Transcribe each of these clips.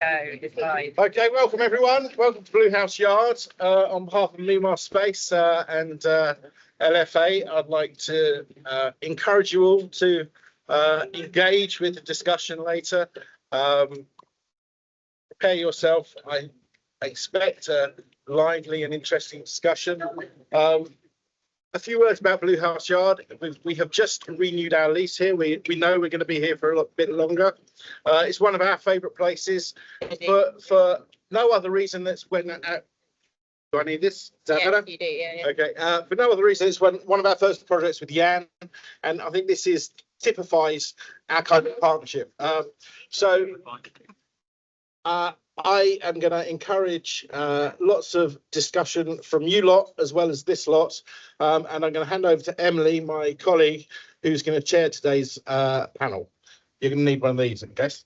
It's fine. Okay, welcome everyone. Welcome to Blue House Yard. On behalf of Meanwhile Space and LFA, I'd like to encourage you all to engage with the discussion later. Prepare yourself. I expect a lively and interesting discussion. A few words about Blue House Yard. We have just renewed our lease here. We know we're going to be here for a bit longer. It's one of our favourite places for no other reason. That's when. Do I need this? Is that better? You do, yeah. Okay. For no other reason, it's one of our first projects with Jan, and I think this typifies our kind of partnership. I am going to encourage lots of discussion from you lot as well as this lot, and I'm going to hand over to Emily, my colleague, who's going to chair today's panel. You're going to need one of these, I guess.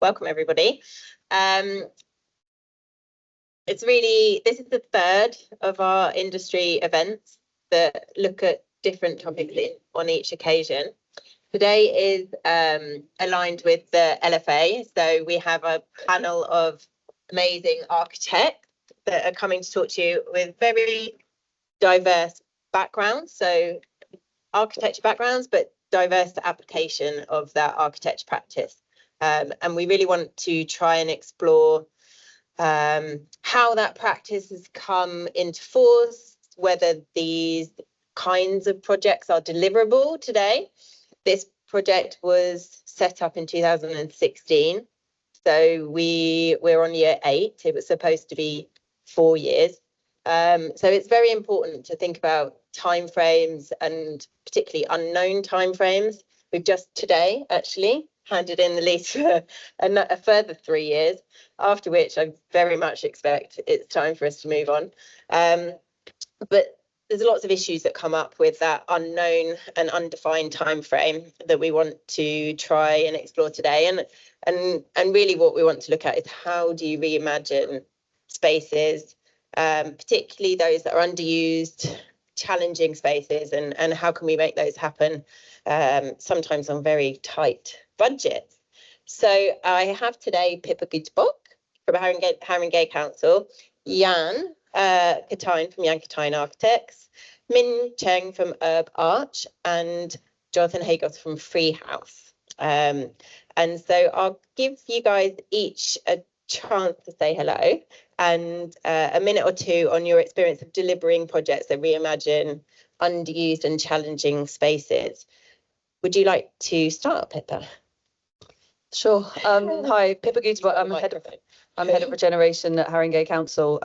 Welcome, everybody. This is the third of our industry events that look at different topics on each occasion. Today is aligned with the LFA, so we have a panel of amazing architects that are coming to talk to you with very diverse backgrounds, so architecture backgrounds, but diverse application of that architecture practice. And we really want to try and explore how that practice has come into force, whether these kinds of projects are deliverable today. This project was set up in 2016, so we're on year 8. It was supposed to be 4 years. So it's very important to think about timeframes, and particularly unknown timeframes. We've just today actually handed in the lease for a further 3 years, after which I very much expect it's time for us to move on. But there's lots of issues that come up with that unknown and undefined time frame that we want to try and explore today. And really what we want to look at is, how do you reimagine spaces, particularly those that are underused, challenging spaces, and how can we make those happen, sometimes on very tight budgets. So I have today Pippa Gudsbach from Haringey Council, Jan Kattein from Kattein Architects, Min Cheng from Herb Arch, and Jonathan Hagos from Free House. And so I'll give you guys each a chance to say hello and a minute or two on your experience of delivering projects that reimagine underused and challenging spaces. Would you like to start, Pippa? Sure. Hi, Pippa Gudsbach. I'm head of regeneration at Haringey Council.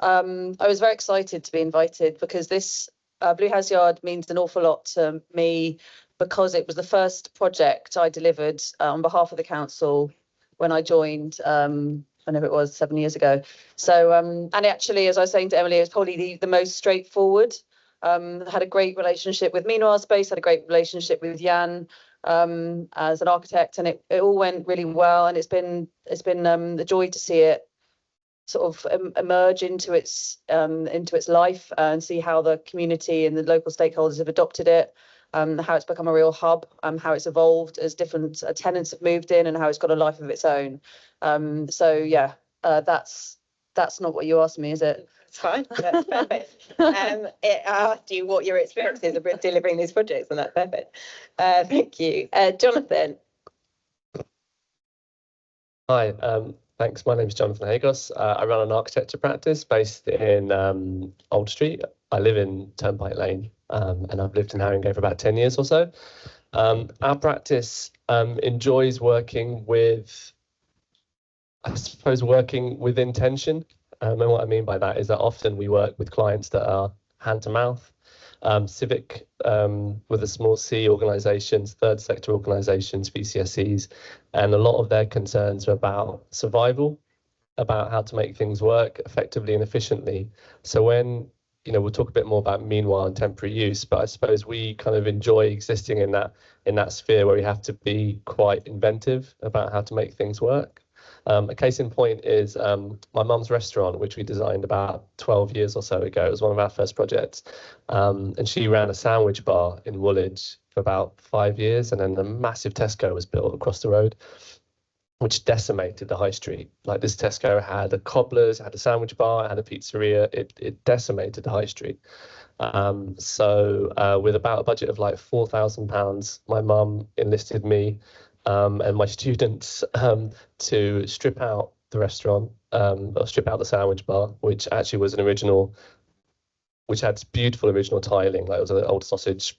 I was very excited to be invited because this Blue House Yard means an awful lot to me, because it was the first project I delivered on behalf of the council when I joined, whenever it was, 7 years ago. So, and actually, as I was saying to Emily, it was probably the most straightforward. Had a great relationship with Meanwhile Space, had a great relationship with Jan as an architect, and it all went really well. And it's been a joy to see it sort of emerge into its life, and see how the community and the local stakeholders have adopted it, how it's become a real hub, how it's evolved as different tenants have moved in, and how it's got a life of its own. So yeah, that's not what you asked me, is it? It's fine. That's perfect. I asked you what your experience is of delivering these projects, and that's perfect. Thank you. Jonathan. Hi, thanks. My name is Jonathan Hagos. I run an architecture practice based in Old Street. I live in Turnpike Lane, and I've lived in Haringey for about 10 years or so. Our practice enjoys working with, I suppose, working with intention. And what I mean by that is that often we work with clients that are hand to mouth, civic, with a small c organisations, third sector organisations, VCSEs, and a lot of their concerns are about survival, about how to make things work effectively and efficiently. So when, we'll talk a bit more about meanwhile and temporary use, but I suppose we kind of enjoy existing in that sphere where we have to be quite inventive about how to make things work. A case in point is my mum's restaurant, which we designed about 12 years or so ago. It was one of our first projects. And she ran a sandwich bar in Woolwich for about 5 years, and then a massive Tesco was built across the road, which decimated the high street. Like, this Tesco had a cobbler's, it had a sandwich bar, it had a pizzeria. It decimated the high street. So with about a budget of like £4,000, my mum enlisted me and my students to strip out the restaurant, or strip out the sandwich bar, which actually was an original, which had beautiful original tiling. Like, it was an old sausage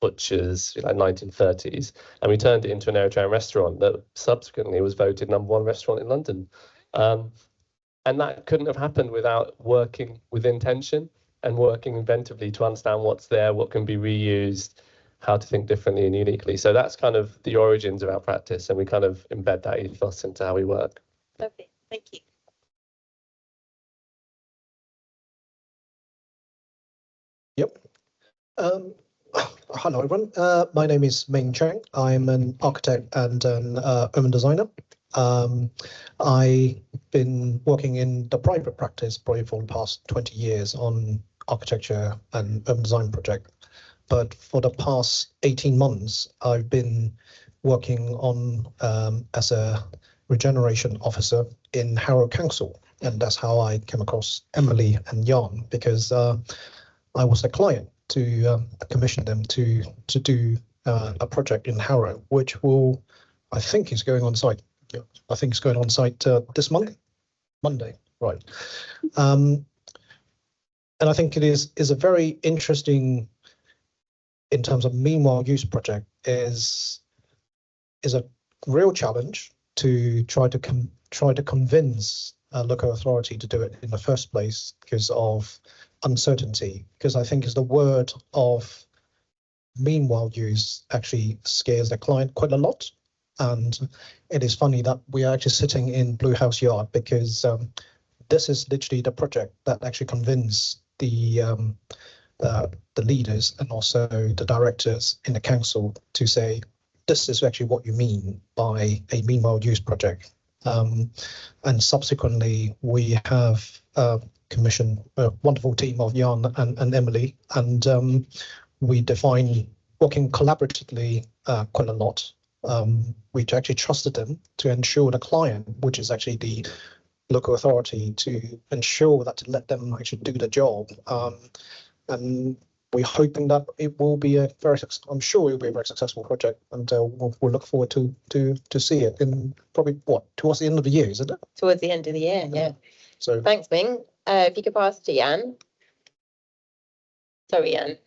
butchers, like 1930s, and we turned it into an Eritrean restaurant that subsequently was voted #1 restaurant in London. And that couldn't have happened without working with intention and working inventively to understand what's there, what can be reused, how to think differently and uniquely. So that's kind of the origins of our practice, and we kind of embed that ethos into how we work. Lovely, thank you. Yep. Hello, everyone. My name is Ming Chang. I'm an architect and an urban designer. I've been working in the private practice probably for the past 20 years on architecture and urban design project. But for the past 18 months, I've been working on as a regeneration officer in Harrow Council. And that's how I came across Emily and Jan, because I was a client to commission them to do a project in Harrow, which will, I think, is going on site. Yeah, I think it's going on site this month, Monday, right? And I think it is a very interesting, in terms of meanwhile use project, is a real challenge to try to convince a local authority to do it in the first place because of uncertainty. Because I think is the word of meanwhile use actually scares the client quite a lot. And it is funny that we are actually sitting in Blue House Yard, because this is literally the project that actually convinced the leaders and also the directors in the council to say, this is actually what you mean by a meanwhile use project. And subsequently, we have commissioned a wonderful team of Jan and Emily, and we define working collaboratively quite a lot. We actually trusted them to ensure the client, which is actually the local authority, to ensure that to let them actually do the job. And we're hoping that it will be I'm sure it will be a very successful project, and we'll look forward to see it in probably towards the end of the year, isn't it? Towards the end of the year, yeah. So Thanks, Ming. If you could pass to Jan. Sorry, Jan.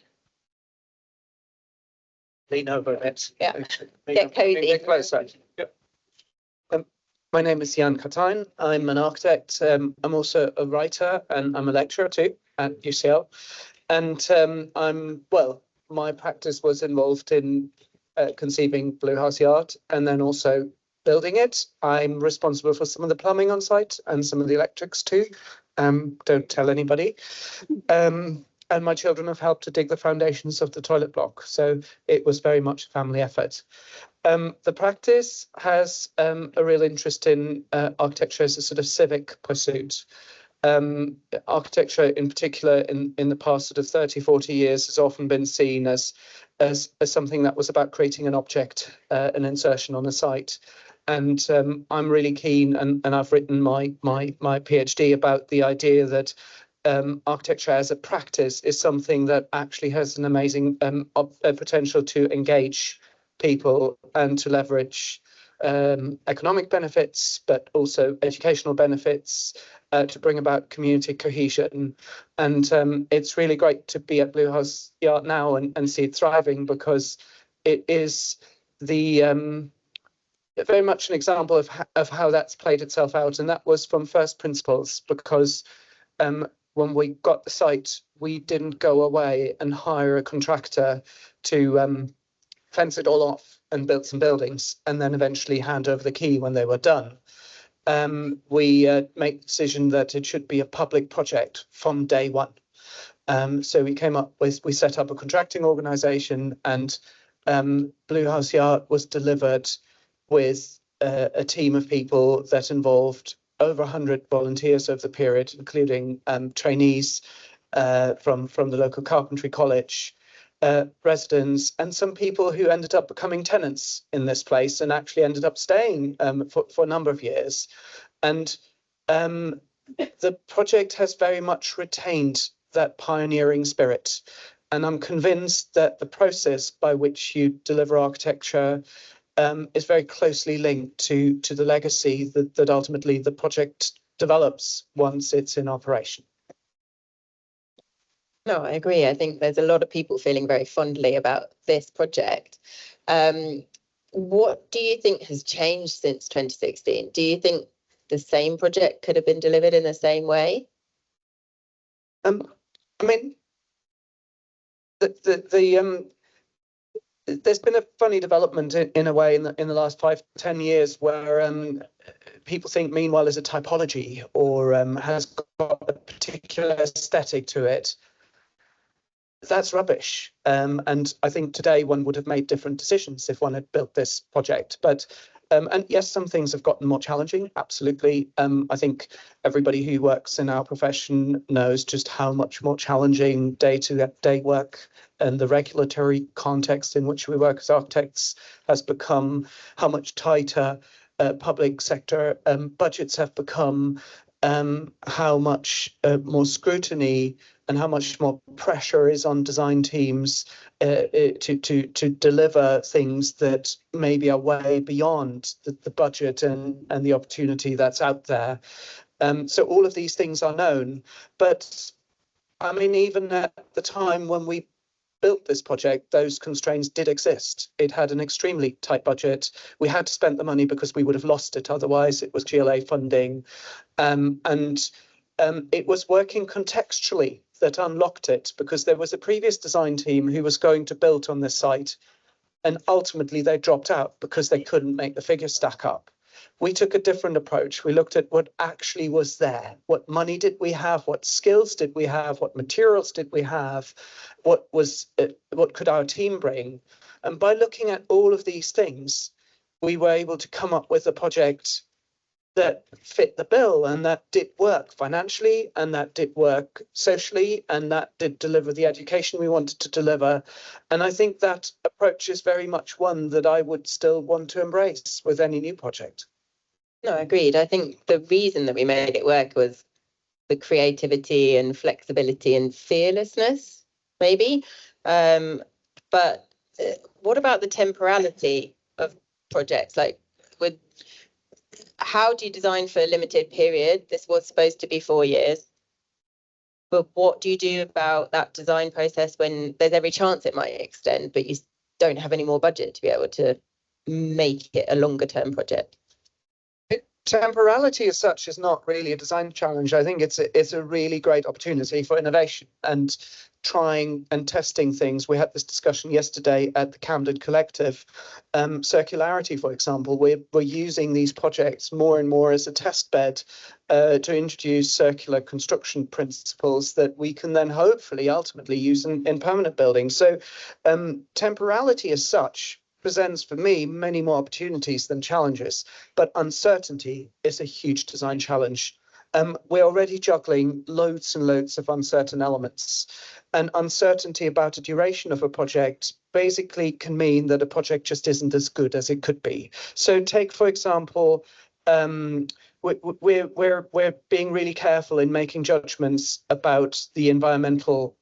Lean over a bit. Yeah. Get cozy. Get closer. Yep. My name is Jan Kattein. I'm an architect. I'm also a writer, and I'm a lecturer too at UCL. And my practice was involved in conceiving Blue House Yard and then also building it. I'm responsible for some of the plumbing on site and some of the electrics too. Don't tell anybody. And my children have helped to dig the foundations of the toilet block. So it was very much a family effort. The practice has a real interest in architecture as a sort of civic pursuit. Architecture in particular in the past sort of 30, 40 years has often been seen as something that was about creating an object, an insertion on a site. And I'm really keen, and I've written my PhD about the idea that architecture as a practice is something that actually has an amazing potential to engage people and to leverage economic benefits, but also educational benefits, to bring about community cohesion. And it's really great to be at Blue House Yard now and see it thriving, because it is the very much an example of how that's played itself out. And that was from first principles, because when we got the site, we didn't go away and hire a contractor to fence it all off and build some buildings and then eventually hand over the key when they were done. We made the decision that it should be a public project from day one. So we set up a contracting organisation, and Blue House Yard was delivered with a team of people that involved over 100 volunteers over the period, including trainees from the local carpentry college, residents, and some people who ended up becoming tenants in this place and actually ended up staying for a number of years. And the project has very much retained that pioneering spirit. And I'm convinced that the process by which you deliver architecture is very closely linked to the legacy that ultimately the project develops once it's in operation. No, I agree. I think there's a lot of people feeling very fondly about this project. What do you think has changed since 2016? Do you think the same project could have been delivered in the same way? I mean, there's been a funny development in a way in the last 5-10 years where people think meanwhile is a typology or has got a particular aesthetic to it. That's rubbish. And I think today one would have made different decisions if one had built this project. But and yes, some things have gotten more challenging. Absolutely. I think everybody who works in our profession knows just how much more challenging day-to-day work and the regulatory context in which we work as architects has become, how much tighter public sector budgets have become, how much more scrutiny and how much more pressure is on design teams to deliver things that maybe are way beyond the budget and the opportunity that's out there. So all of these things are known. But I mean, even at the time when we built this project, those constraints did exist. It had an extremely tight budget. We had to spend the money because we would have lost it otherwise. It was GLA funding. And it was working contextually that unlocked it, because there was a previous design team who was going to build on this site, and ultimately they dropped out because they couldn't make the figures stack up. We took a different approach. We looked at what actually was there. What money did we have? What skills did we have? What materials did we have? What could our team bring? And by looking at all of these things, we were able to come up with a project that fit the bill, and that did work financially, and that did work socially, and that did deliver the education we wanted to deliver. And I think that approach is very much one that I would still want to embrace with any new project. No, agreed. I think the reason that we made it work was the creativity and flexibility and fearlessness, maybe. But what about the temporality of projects? Like, how do you design for a limited period? This was supposed to be 4 years. But what do you do about that design process when there's every chance it might extend, but you don't have any more budget to be able to make it a longer term project? Temporality as such is not really a design challenge. I think it's a really great opportunity for innovation and trying and testing things. We had this discussion yesterday at the Camden Collective. Circularity, for example, we're using these projects more and more as a test bed to introduce circular construction principles that we can then hopefully ultimately use in permanent buildings. So temporality as such presents for me many more opportunities than challenges, but uncertainty is a huge design challenge. We're already juggling loads and loads of uncertain elements, and uncertainty about the duration of a project basically can mean that a project just isn't as good as it could be. So take, for example, we're being really careful in making judgments about the environmental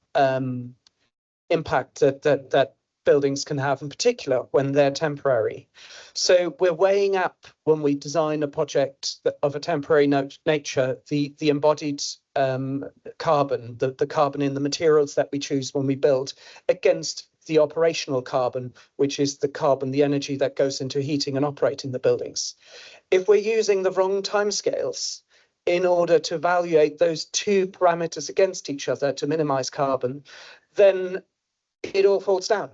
impact that buildings can have, in particular when they're temporary. So we're weighing up, when we design a project of a temporary nature, the embodied carbon, the carbon in the materials that we choose when we build, against the operational carbon, which is the carbon, the energy that goes into heating and operating the buildings. If we're using the wrong timescales in order to evaluate those two parameters against each other to minimize carbon, then it all falls down.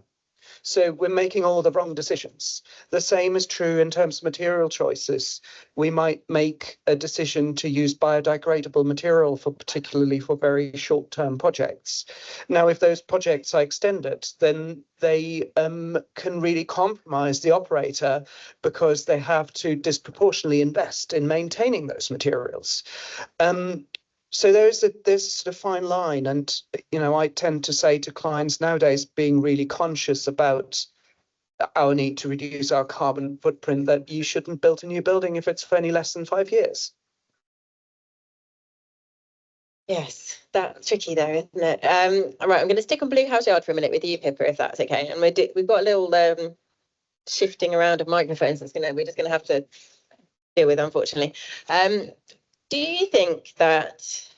So we're making all the wrong decisions. The same is true in terms of material choices. We might make a decision to use biodegradable material particularly for very short-term projects. Now, if those projects are extended, then they can really compromise the operator because they have to disproportionately invest in maintaining those materials. So there's a sort of fine line, and I tend to say to clients nowadays, being really conscious about our need to reduce our carbon footprint, that you shouldn't build a new building if it's for any less than 5 years. Yes, that's tricky though, isn't it? All right, I'm going to stick on Blue House Yard for a minute with you, Pippa, if that's okay. And we've got a little shifting around of microphones we're just going to have to deal with, unfortunately. Do you think that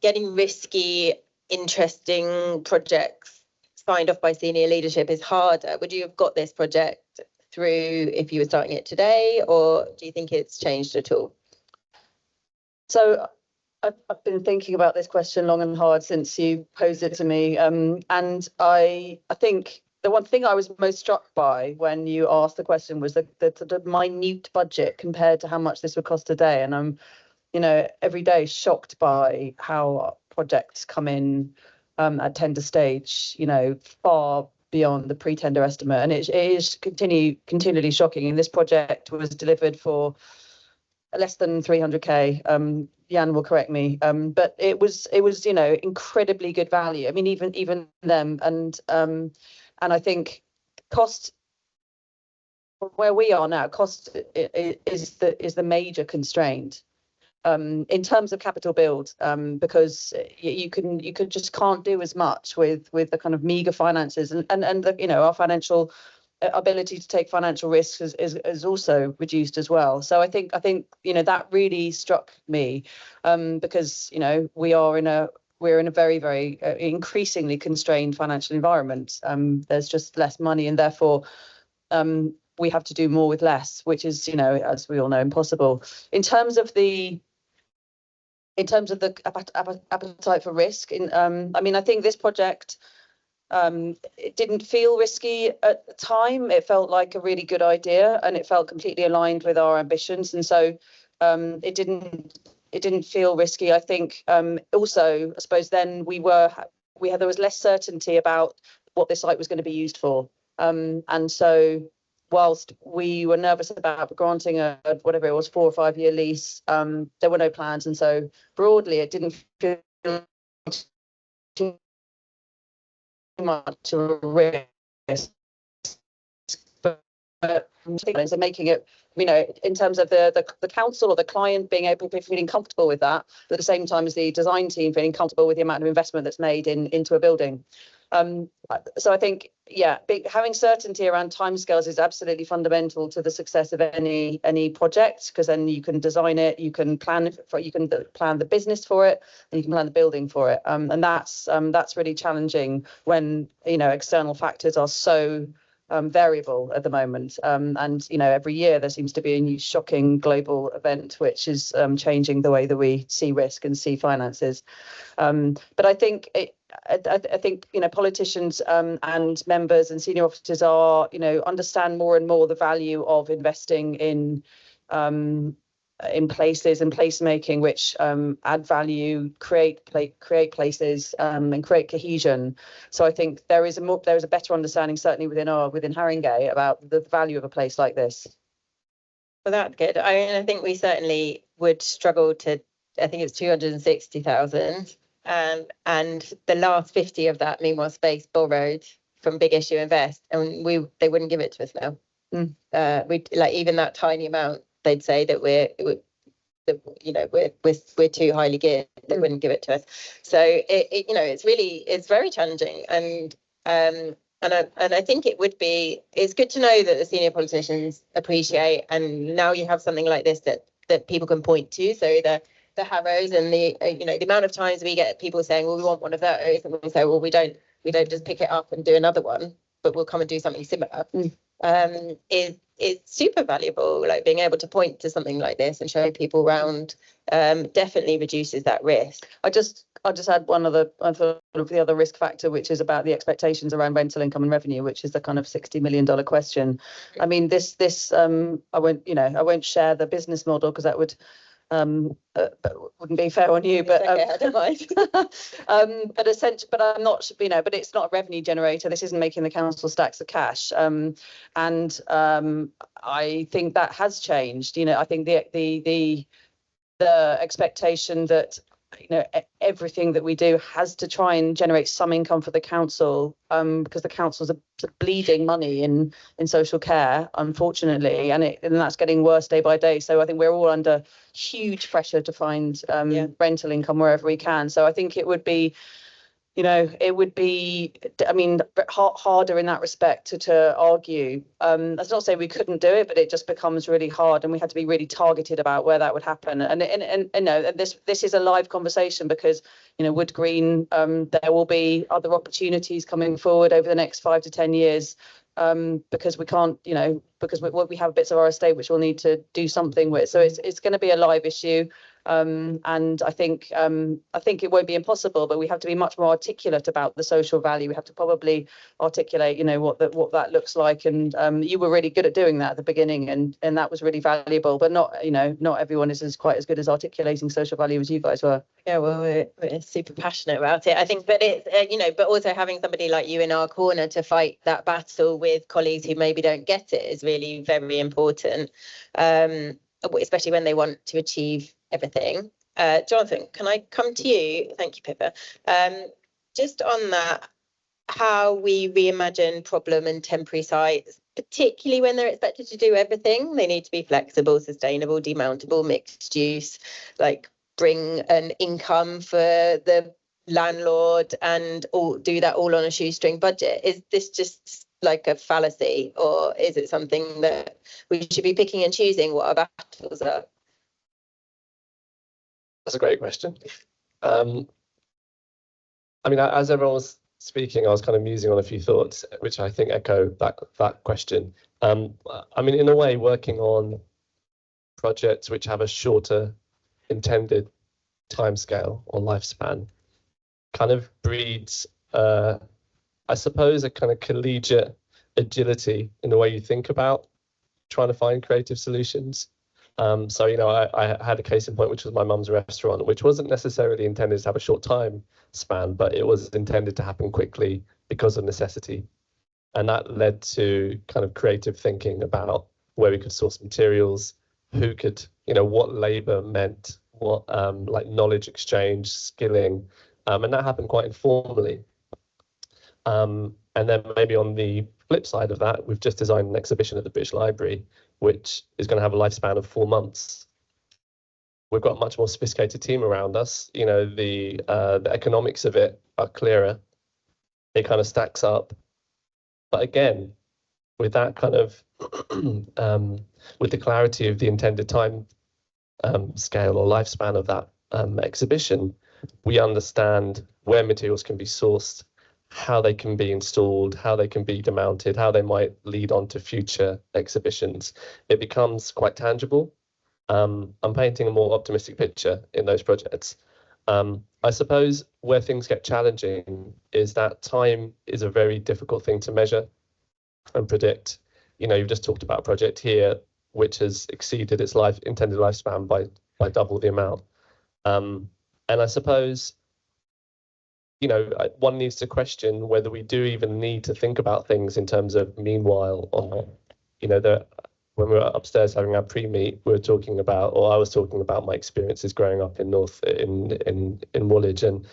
getting risky, interesting projects signed off by senior leadership is harder? Would you have got this project through if you were starting it today, or do you think it's changed at all? So I've been thinking about this question long and hard since you posed it to me, and I think the one thing I was most struck by when you asked the question was the minute budget compared to how much this would cost today. And I'm, every day shocked by how projects come in at tender stage, far beyond the pre-tender estimate. And it is continually shocking. And this project was delivered for less than 300k. Jan will correct me, but it was incredibly good value. I mean, even them, and I think cost where we are now, cost is the major constraint in terms of capital build, because you just can't do as much with the kind of meager finances, and our financial ability to take financial risks is also reduced as well. So I think that really struck me, because we're in a very, very increasingly constrained financial environment. There's just less money, and therefore we have to do more with less, which is, as we all know, impossible. In terms of the appetite for risk, I think this project, it didn't feel risky at the time. It felt like a really good idea, and it felt completely aligned with our ambitions, and so it didn't feel risky. I think also, I suppose then there was less certainty about what this site was going to be used for, and so whilst we were nervous about granting a whatever it was 4 or 5 year lease, there were no plans, and so broadly it didn't feel too much of a risk. But so making it, in terms of the council or the client being able to be feeling comfortable with that, but at the same time as the design team feeling comfortable with the amount of investment that's made into a building. So I think, having certainty around timescales is absolutely fundamental to the success of any project, because then you can design it, you can plan the business for it, and you can plan the building for it. And that's really challenging when external factors are so variable at the moment. And every year there seems to be a new shocking global event which is changing the way that we see risk and see finances. But I think politicians and members and senior officers are understand more and more the value of investing in places and placemaking which add value, create places, and create cohesion. So I think there is a better understanding, certainly within Haringey, about the value of a place like this. Well, that's good. I think we certainly would struggle to. I think it's 260,000, and the last 50 of that, meanwhile, space borrowed from Big Issue Invest, and they wouldn't give it to us now. We even that tiny amount. They'd say that we're too highly geared. They wouldn't give it to us. So it's very challenging, and I think it's good to know that the senior politicians appreciate, and now you have something like this that people can point to. So the Harrows and the amount of times we get people saying, well, we want one of those, and we say, well, we don't just pick it up and do another one, but we'll come and do something similar. Is super valuable. Like being able to point to something like this and show people around definitely reduces that risk. I'll just add one other the other risk factor, which is about the expectations around rental income and revenue, which is the kind of $60 million question. I mean, this I won't share the business model because that would wouldn't be fair on you, but okay, I don't mind. but I'm not, but it's not a revenue generator. This isn't making the council stacks of cash, and I think that has changed. I think the the expectation that everything that we do has to try and generate some income for the council, because the council's are bleeding money in social care, unfortunately, and that's getting worse day by day. So I think we're all under huge pressure to find rental income wherever we can. So I think it would be, I mean, harder in that respect to argue. That's not to say we couldn't do it, but it just becomes really hard, and we had to be really targeted about where that would happen. And this is a live conversation because, Wood Green, there will be other opportunities coming forward over the next 5 to 10 years, because we can't, because we have bits of our estate which we'll need to do something with. So it's going to be a live issue. And I think it won't be impossible, but we have to be much more articulate about the social value. We have to probably articulate, what that looks like. And you were really good at doing that at the beginning, and that was really valuable. But not everyone is quite as good as articulating social value as you guys were. Yeah, well, we're super passionate about it, I think. But it's but also having somebody like you in our corner to fight that battle with colleagues who maybe don't get it is really very important. Especially when they want to achieve everything. Jonathan, can I come to you? Thank you, Pippa. Just on that, how we reimagine problem and temporary sites, particularly when they're expected to do everything. They need to be flexible, sustainable, demountable, mixed use, like bring an income for the landlord and do that all on a shoestring budget. Is this just like a fallacy, or is it something that we should be picking and choosing what our battles are? That's a great question. I mean, as everyone was speaking, I was kind of musing on a few thoughts, which I think echo that question. I mean, in a way, working on projects which have a shorter intended timescale or lifespan kind of breeds, I suppose, a kind of collegiate agility in the way you think about trying to find creative solutions. So, I had a case in point, which was my mum's restaurant, which wasn't necessarily intended to have a short time span, but it was intended to happen quickly because of necessity. And that led to kind of creative thinking about where we could source materials, who could, what labor meant, what like knowledge exchange, skilling, and that happened quite informally. And then maybe on the flip side of that, we've just designed an exhibition at the British Library, which is going to have a lifespan of 4 months. We've got a much more sophisticated team around us. The economics of it are clearer. It kind of stacks up. But again, with that kind of, with the clarity of the intended time scale or lifespan of that exhibition, we understand where materials can be sourced, how they can be installed, how they can be demounted, how they might lead on to future exhibitions. It becomes quite tangible. I'm painting a more optimistic picture in those projects. I suppose where things get challenging is that time is a very difficult thing to measure and predict. You've just talked about a project here which has exceeded its intended lifespan by double the amount. And I suppose one needs to question whether we do even need to think about things in terms of meanwhile or not. When we were upstairs having our pre-meet, we were talking about, or I was talking about my experiences growing up in Woolwich, and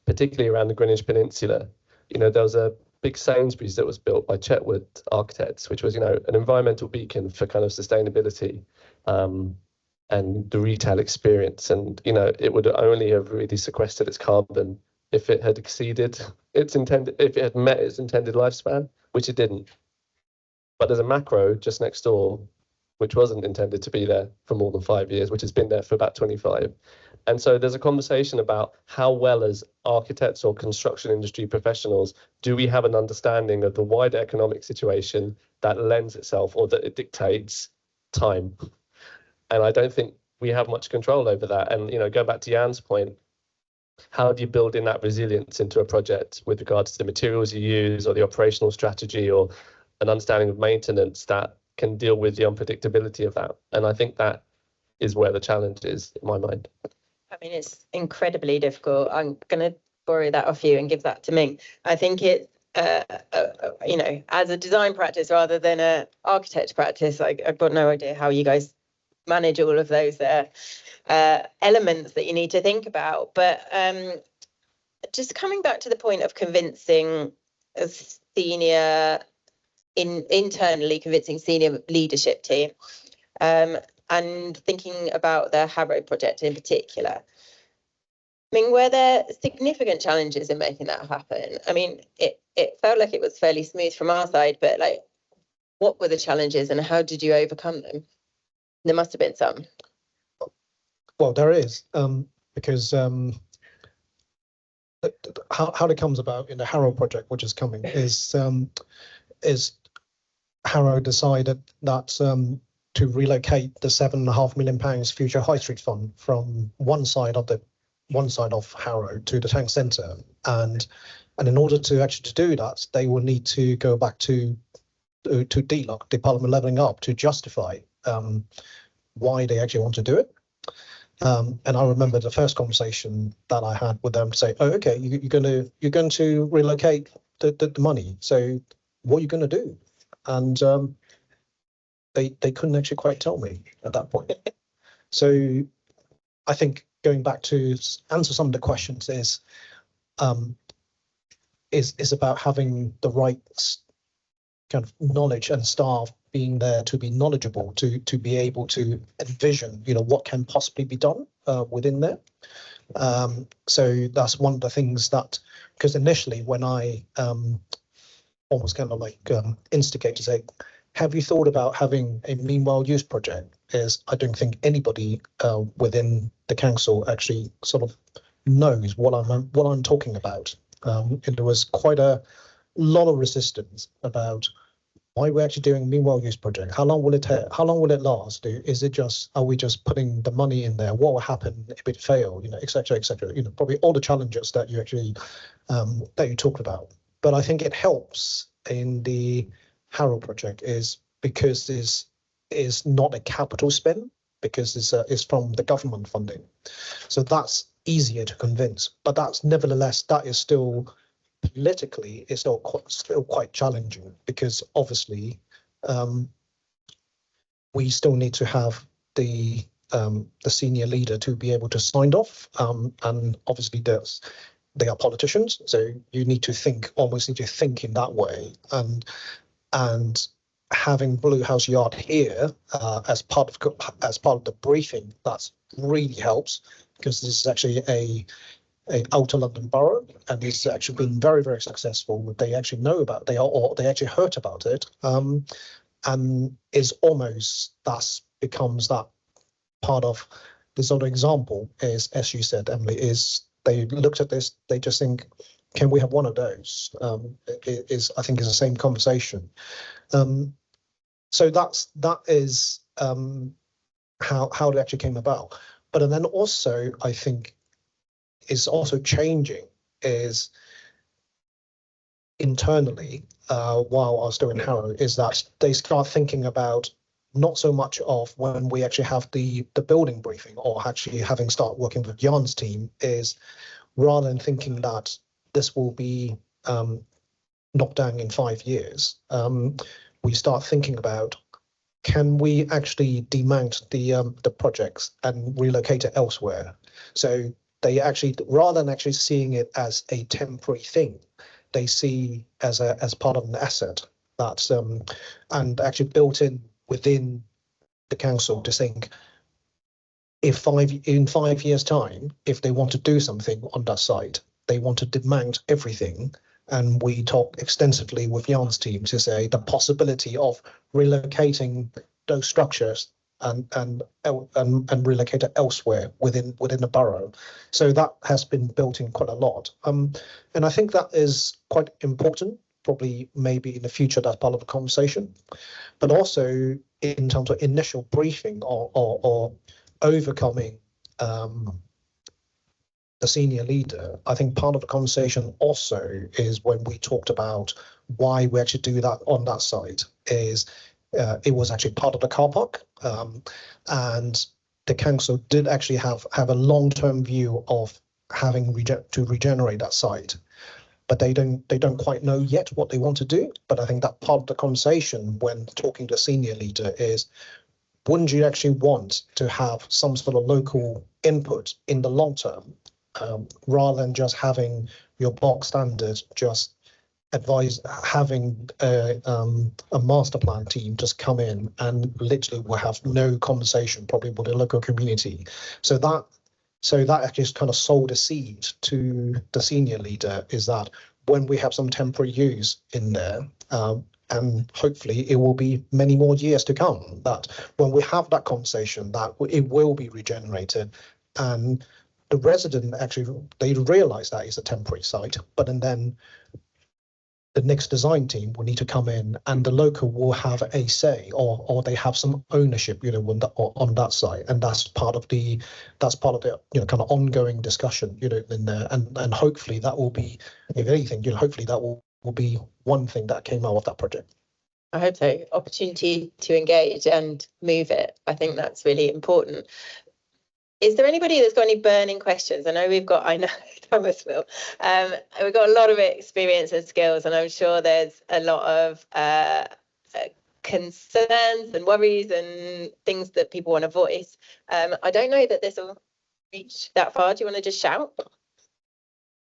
particularly around the Greenwich Peninsula. There was a big Sainsbury's that was built by Chetwood Architects, which was, an environmental beacon for kind of sustainability and the retail experience. And, it would only have really sequestered its carbon if it had exceeded its intended, if it had met its intended lifespan, which it didn't. But there's a macro just next door, which wasn't intended to be there for more than 5 years, which has been there for about 25. And so there's a conversation about how well, as architects or construction industry professionals, do we have an understanding of the wider economic situation that lends itself, or that it dictates, time. And I don't think we have much control over that. And, going back to Jan's point, how do you build in that resilience into a project with regards to the materials you use, or the operational strategy, or an understanding of maintenance that can deal with the unpredictability of that? And I think that is where the challenge is, in my mind. I mean, it's incredibly difficult. I'm going to borrow that off you and give that to Ming. I think it's, as a design practice rather than a architect practice, I've got no idea how you guys manage all of those elements that you need to think about. But just coming back to the point of convincing a senior, internally convincing senior leadership team, and thinking about the Harrow project in particular. I mean, were there significant challenges in making that happen? I mean, it felt like it was fairly smooth from our side, but like, what were the challenges and how did you overcome them? There must have been some. Well, there is, because how it comes about in the Harrow project, which is coming, is Harrow decided that to relocate the £7.5 million future High Street fund from one side of Harrow to the town centre, and in order to actually do that, they will need to go back to DLUC, Department Levelling Up, to justify why they actually want to do it. And I remember the first conversation that I had with them to say, "Oh, okay, you're going to relocate the money. So what are you going to do?" And they couldn't actually quite tell me at that point. So I think going back to answer some of the questions is about having the right kind of knowledge and staff being there to be knowledgeable, to be able to envision, what can possibly be done within there. So that's one of the things that, because initially when I almost kind of like instigate to say, have you thought about having a meanwhile use project? I don't think anybody within the council actually sort of knows what I'm talking about. And there was quite a lot of resistance about why we're actually doing a meanwhile use project. How long will it take? How long will it last? Are we just putting the money in there? What will happen if it fails? Et cetera, et cetera. Probably all the challenges that you actually that you talked about. But I think it helps in the Harrow project is because this is not a capital spend, because it's from the government funding. So that's easier to convince. But that is still politically, it's still quite challenging, because obviously we still need to have the senior leader to be able to sign off, and obviously they are politicians, so you need to think in that way, and having Blue House Yard here as part of the briefing, that's really helps, because this is actually a outer London Borough, and it's actually been very, very successful. They actually know about they actually heard about it, and is almost becomes that part of this other example is, as you said, Emily, is they looked at this, they just think, can we have one of those? I think is the same conversation. So that is how it actually came about. But then also, I think, is also changing is internally, while I was doing Harrow, is that they start thinking about not so much of when we actually have the building briefing, or actually having start working with Jan's team, is rather than thinking that this will be knocked down in 5 years, we start thinking about, can we actually demount the projects and relocate it elsewhere? So they actually, rather than actually seeing it as a temporary thing, they see as part of an asset that's and actually built in within the council to think, in 5 years' time, if they want to do something on that site, they want to demount everything. And we talk extensively with Jan's team to say the possibility of relocating those structures and relocate it elsewhere within the borough. So that has been built in quite a lot. And I think that is quite important. Probably maybe in the future that's part of the conversation, but also in terms of initial briefing or overcoming the senior leader, I think part of the conversation also is when we talked about why we actually do that on that site is it was actually part of the car park, and the council did actually have a long-term view of having to regenerate that site, but they don't quite know yet what they want to do. But I think that part of the conversation when talking to a senior leader is wouldn't you actually want to have some sort of local input in the long term, rather than just having your box standard just advise having a master plan team just come in and literally will have no conversation probably with the local community. So that actually kind of sold a seed to the senior leader, is that when we have some temporary use in there, and hopefully it will be many more years to come, that when we have that conversation, that it will be regenerated, and the resident actually, they realize that it's a temporary site, but then the next design team will need to come in and the local will have a say, or they have some ownership, on that site. And that's part of the kind of ongoing discussion, in there. And hopefully that will be, if anything, hopefully that will be one thing that came out of that project. I hope so. Opportunity to engage and move it. I think that's really important. Is there anybody that's got any burning questions? I know Thomas will. We've got a lot of experience and skills, and I'm sure there's a lot of concerns and worries and things that people want to voice. I don't know that this will reach that far. Do you want to just shout?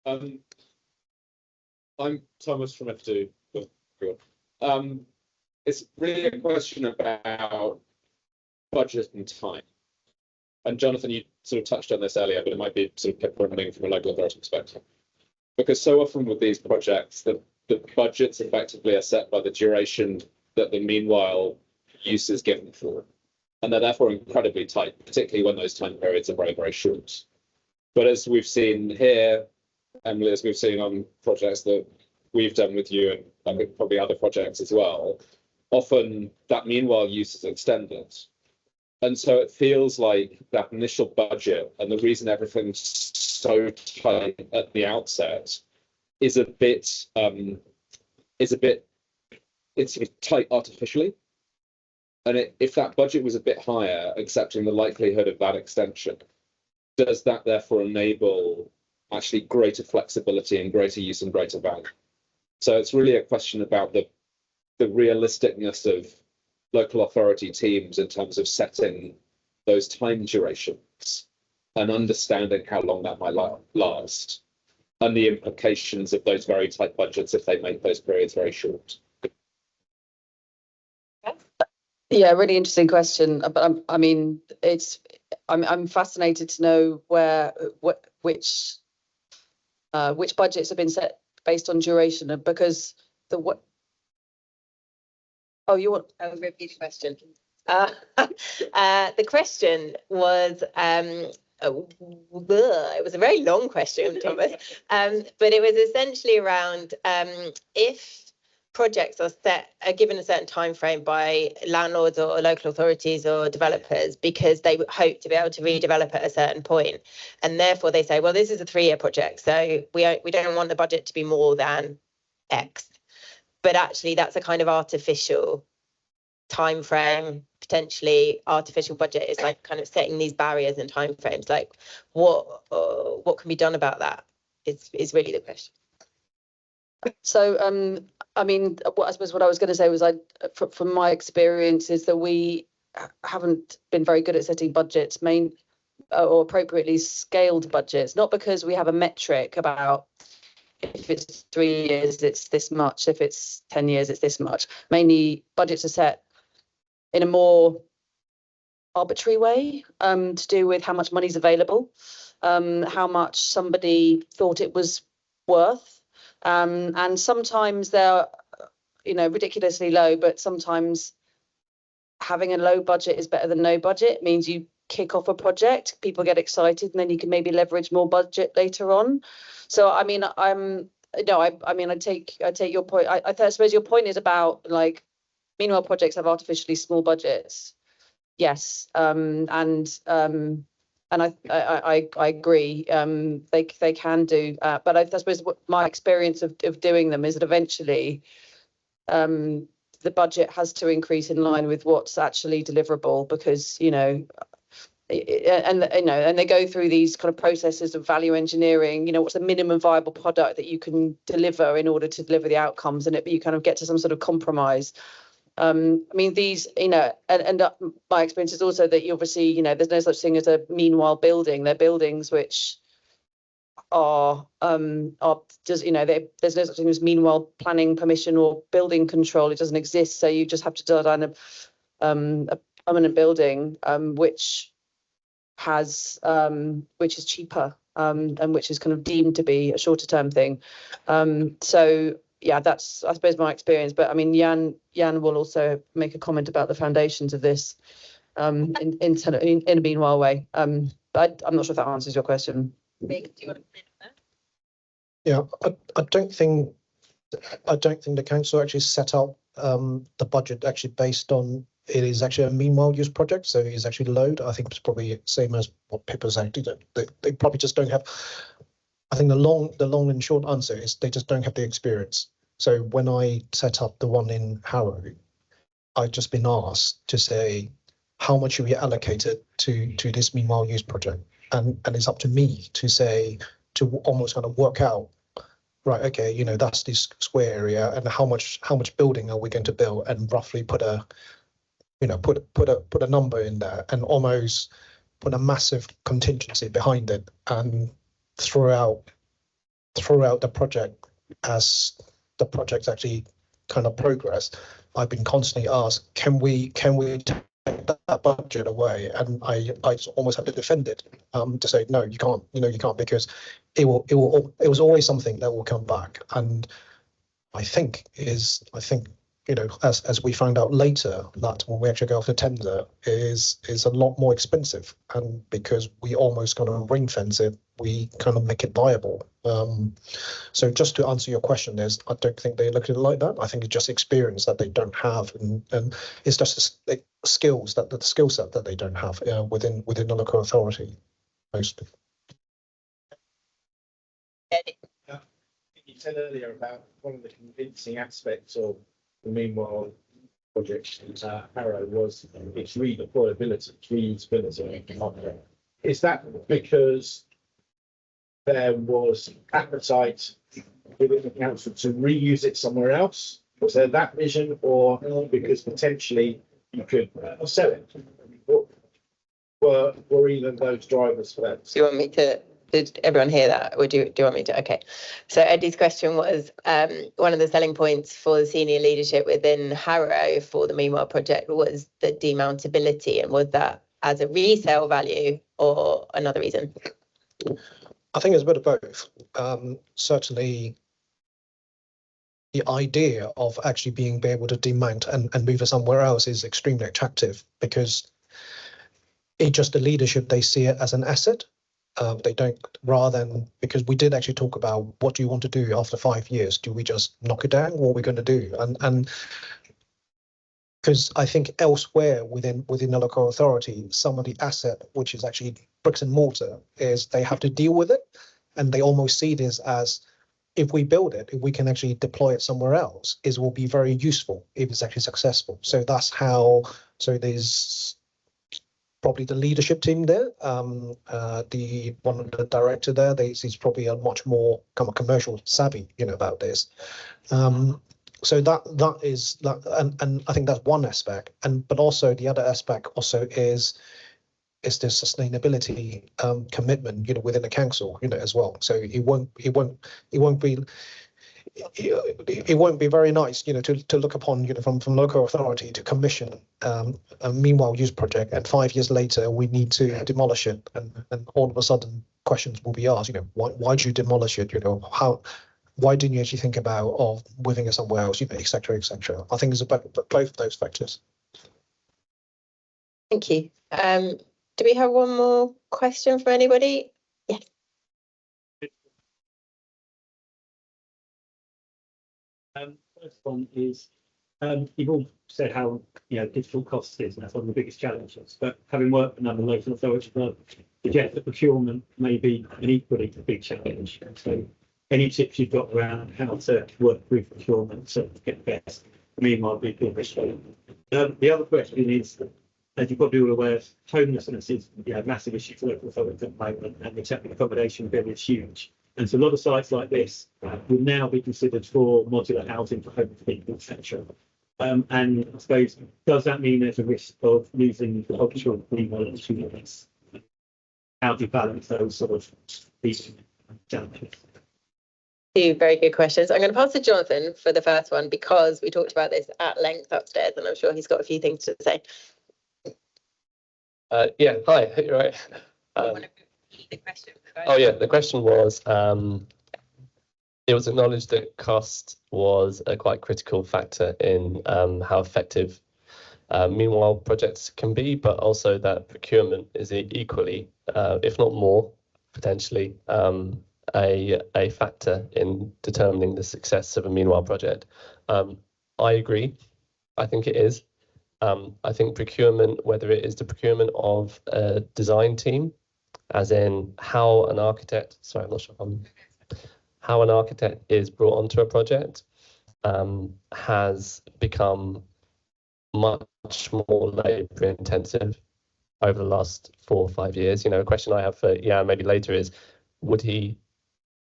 I'm Thomas from F2. It's really a question about budget and time. And Jonathan, you sort of touched on this earlier, but it might be sort of pinpointing from a local authority perspective. Because so often with these projects, the budgets effectively are set by the duration that the meanwhile use is given for. And they're therefore incredibly tight, particularly when those time periods are very, very short. But as we've seen here, Emily, as we've seen on projects that we've done with you, and I think probably other projects as well, often that meanwhile use is extended. And so it feels like that initial budget, and the reason everything's so tight at the outset, is a bit it's sort of tight artificially. And if that budget was a bit higher, accepting the likelihood of that extension, does that therefore enable actually greater flexibility and greater use and greater value? So it's really a question about the realisticness of local authority teams in terms of setting those time durations and understanding how long that might last, and the implications of those very tight budgets if they make those periods very short. Yeah, really interesting question. But I'm fascinated to know which budgets have been set based on duration, because Oh, you want? I'll repeat the question. The question was, it was a very long question, Thomas, but it was essentially around if projects are given a certain time frame by landlords or local authorities or developers because they hope to be able to redevelop at a certain point, and therefore they say, well, this is a 3-year project, so we don't want the budget to be more than X. But actually, that's a kind of artificial time frame, potentially artificial budget. Is like kind of setting these barriers and time frames. Like, what can be done about that? Is really the question. So, I suppose what I was going to say was, from my experience, is that we haven't been very good at setting budgets, or appropriately scaled budgets. Not because we have a metric about, if it's 3 years, it's this much. If it's 10 years, it's this much. Mainly, budgets are set in a more arbitrary way, to do with how much money's available, how much somebody thought it was worth. And sometimes they're, ridiculously low, but sometimes having a low budget is better than no budget. It means you kick off a project, people get excited, and then you can maybe leverage more budget later on. So I take your point. I suppose your point is about, like, meanwhile projects have artificially small budgets. Yes, and I agree. They can do, but I suppose what my experience of doing them is that eventually the budget has to increase in line with what's actually deliverable, because and they go through these kind of processes of value engineering. What's the minimum viable product that you can deliver in order to deliver the outcomes, and you kind of get to some sort of compromise. I mean, these, and my experience is also that you obviously, there's no such thing as a meanwhile building. They're buildings which are just, there's no such thing as meanwhile planning permission or building control. It doesn't exist. So you just have to design a permanent building, which is cheaper, and which is kind of deemed to be a shorter term thing. So yeah, that's, I suppose, my experience. But I mean, Jan will also make a comment about the foundations of this in a meanwhile way. But I'm not sure if that answers your question. Meg, do you want to comment on that? Yeah, I don't think the council actually set up the budget actually based on it is actually a meanwhile use project, so it's actually load. I think it's probably same as what Pippa's actually did. They probably just don't have. I think the long and short answer is they just don't have the experience. So when I set up the one in Harrow, I've just been asked to say how much should we allocate it to this meanwhile use project, and it's up to me to say, to almost kind of work out, right, okay, that's this square area, and how much building are we going to build, and roughly put a number in there, and almost put a massive contingency behind it, and throughout the project, as the project's actually kind of progress, I've been constantly asked, can we take that budget away? And I almost have to defend it, to say, no, you can't, you can't, because it was always something that will come back. And I think as we found out later, that when we actually go after tender is a lot more expensive, and because we almost kind of ring fence it, we kind of make it viable. So just to answer your question, I don't think they look at it like that. I think it's just experience that they don't have, and it's just the skill set that they don't have within the local authority mostly. You said earlier about one of the convincing aspects of the meanwhile project Harrow was its redeployability, its reusability. Is that because there was appetite within the council to reuse it somewhere else? Was there that vision, or because potentially you could sell it? What were even those drivers for that? Do you want me to? Did everyone hear that? Or do you want me to? Okay. So Eddie's question was, one of the selling points for the senior leadership within Harrow for the Meanwhile project was the demountability, and was that as a resale value or another reason? I think it's a bit of both. Certainly, the idea of actually being able to demount and move it somewhere else is extremely attractive, because it just the leadership, they see it as an asset. They don't, rather than, because we did actually talk about what do you want to do after 5 years? Do we just knock it down? What are we going to do? And because I think elsewhere within the local authority, some of the asset, which is actually bricks and mortar, is they have to deal with it, and they almost see this as, if we build it, if we can actually deploy it somewhere else, it will be very useful if it's actually successful. So that's how. So there's probably the leadership team there, the one of the director there, he's probably a much more kind of commercial savvy, about this. So that is that, and I think that's one aspect, but also the other aspect also is the sustainability commitment, within the council, as well. So it won't be very nice, to look upon, from local authority to commission a meanwhile use project, and 5 years later we need to demolish it, and all of a sudden questions will be asked, why did you demolish it? Why didn't you actually think about moving it somewhere else, et cetera, et cetera. I think it's about both of those factors. Thank you. Do we have one more question for anybody? Yes. First one is, you've all said how difficult cost is, and that's one of the biggest challenges. But having worked in other local authorities, suggest that procurement may be an equally big challenge. So, any tips you've got around how to work with procurement to get the best? Meanwhile, be good. The other question is, as you're probably all aware, homelessness is a massive issue for local authorities at the moment, and the temporary accommodation bill is huge. And so a lot of sites like this will now be considered for modular housing for homeless people, etc. And I suppose, does that mean there's a risk of losing the cultural opportunities? How do you balance those sort of these challenges? Two very good questions. I'm going to pass to Jonathan for the first one because we talked about this at length upstairs, and I'm sure he's got a few things to say. Yeah, hi, you're right. The question. Oh yeah, the question was, it was acknowledged that cost was a quite critical factor in how effective meanwhile projects can be, but also that procurement is equally, if not more, potentially a factor in determining the success of a meanwhile project. I agree. I think it is. I think procurement, whether it is the procurement of a design team, as in how an architect, sorry, I'm not sure how an architect is brought onto a project, has become much more labour intensive over the last 4 or 5 years. You know, a question I have for maybe later is, would he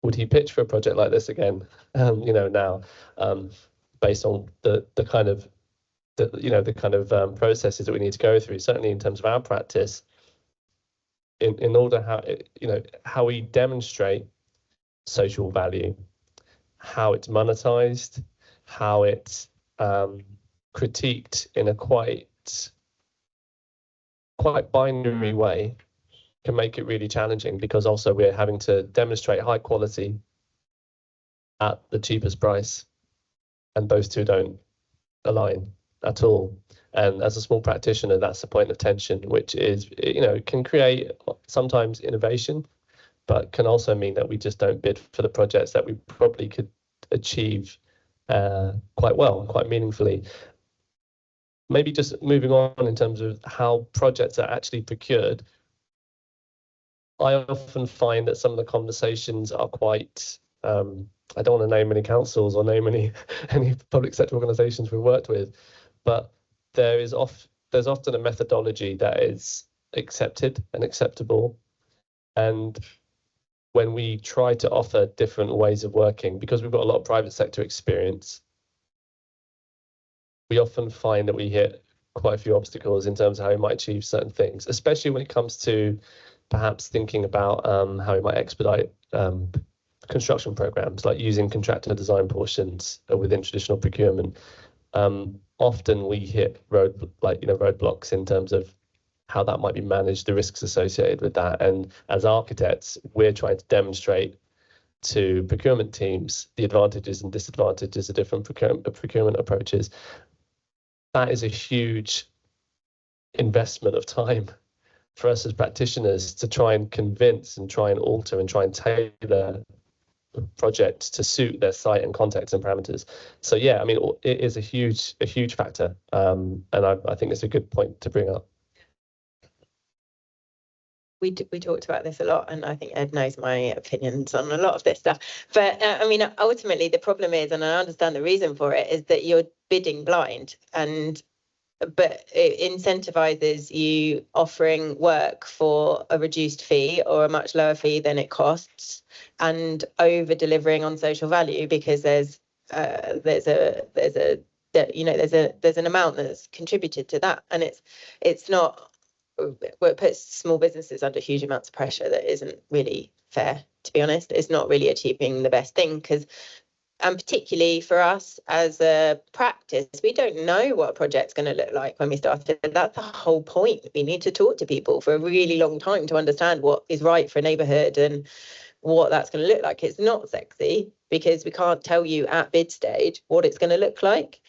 pitch for a project like this again? You know, now, based on the kind of processes that we need to go through, certainly in terms of our practice, in order how we demonstrate social value, how it's monetized, how it's critiqued in a quite binary way, can make it really challenging, because also we're having to demonstrate high quality at the cheapest price, and those two don't align at all. And as a small practitioner, that's a point of tension, which is, can create sometimes innovation, but can also mean that we just don't bid for the projects that we probably could achieve quite well and quite meaningfully. Maybe just moving on in terms of how projects are actually procured, I often find that some of the conversations are quite, I don't want to name any councils or name any public sector organisations we've worked with, but there's often a methodology that is accepted and acceptable. And when we try to offer different ways of working, because we've got a lot of private sector experience, we often find that we hit quite a few obstacles in terms of how we might achieve certain things, especially when it comes to perhaps thinking about how we might expedite construction programs, like using contractor design portions within traditional procurement. Often we hit roadblocks in terms of how that might be managed, the risks associated with that. And as architects, we're trying to demonstrate to procurement teams the advantages and disadvantages of different procurement approaches. That is a huge investment of time for us as practitioners to try and convince and try and alter and try and tailor projects to suit their site and context and parameters. So yeah, I mean, it is a huge factor, and I think it's a good point to bring up. We talked about this a lot, and I think Ed knows my opinions on a lot of this stuff. But I mean, ultimately, the problem is, and I understand the reason for it, is that you're bidding blind, but it incentivizes you offering work for a reduced fee or a much lower fee than it costs, and over delivering on social value, because there's an amount that's contributed to that, and it's not. Well, it puts small businesses under huge amounts of pressure that isn't really fair, to be honest. It's not really achieving the best thing, and particularly for us as a practice, we don't know what a project's going to look like when we started. That's the whole point. We need to talk to people for a really long time to understand what is right for a neighbourhood and what that's going to look like. It's not sexy because we can't tell you at bid stage what it's going to look like,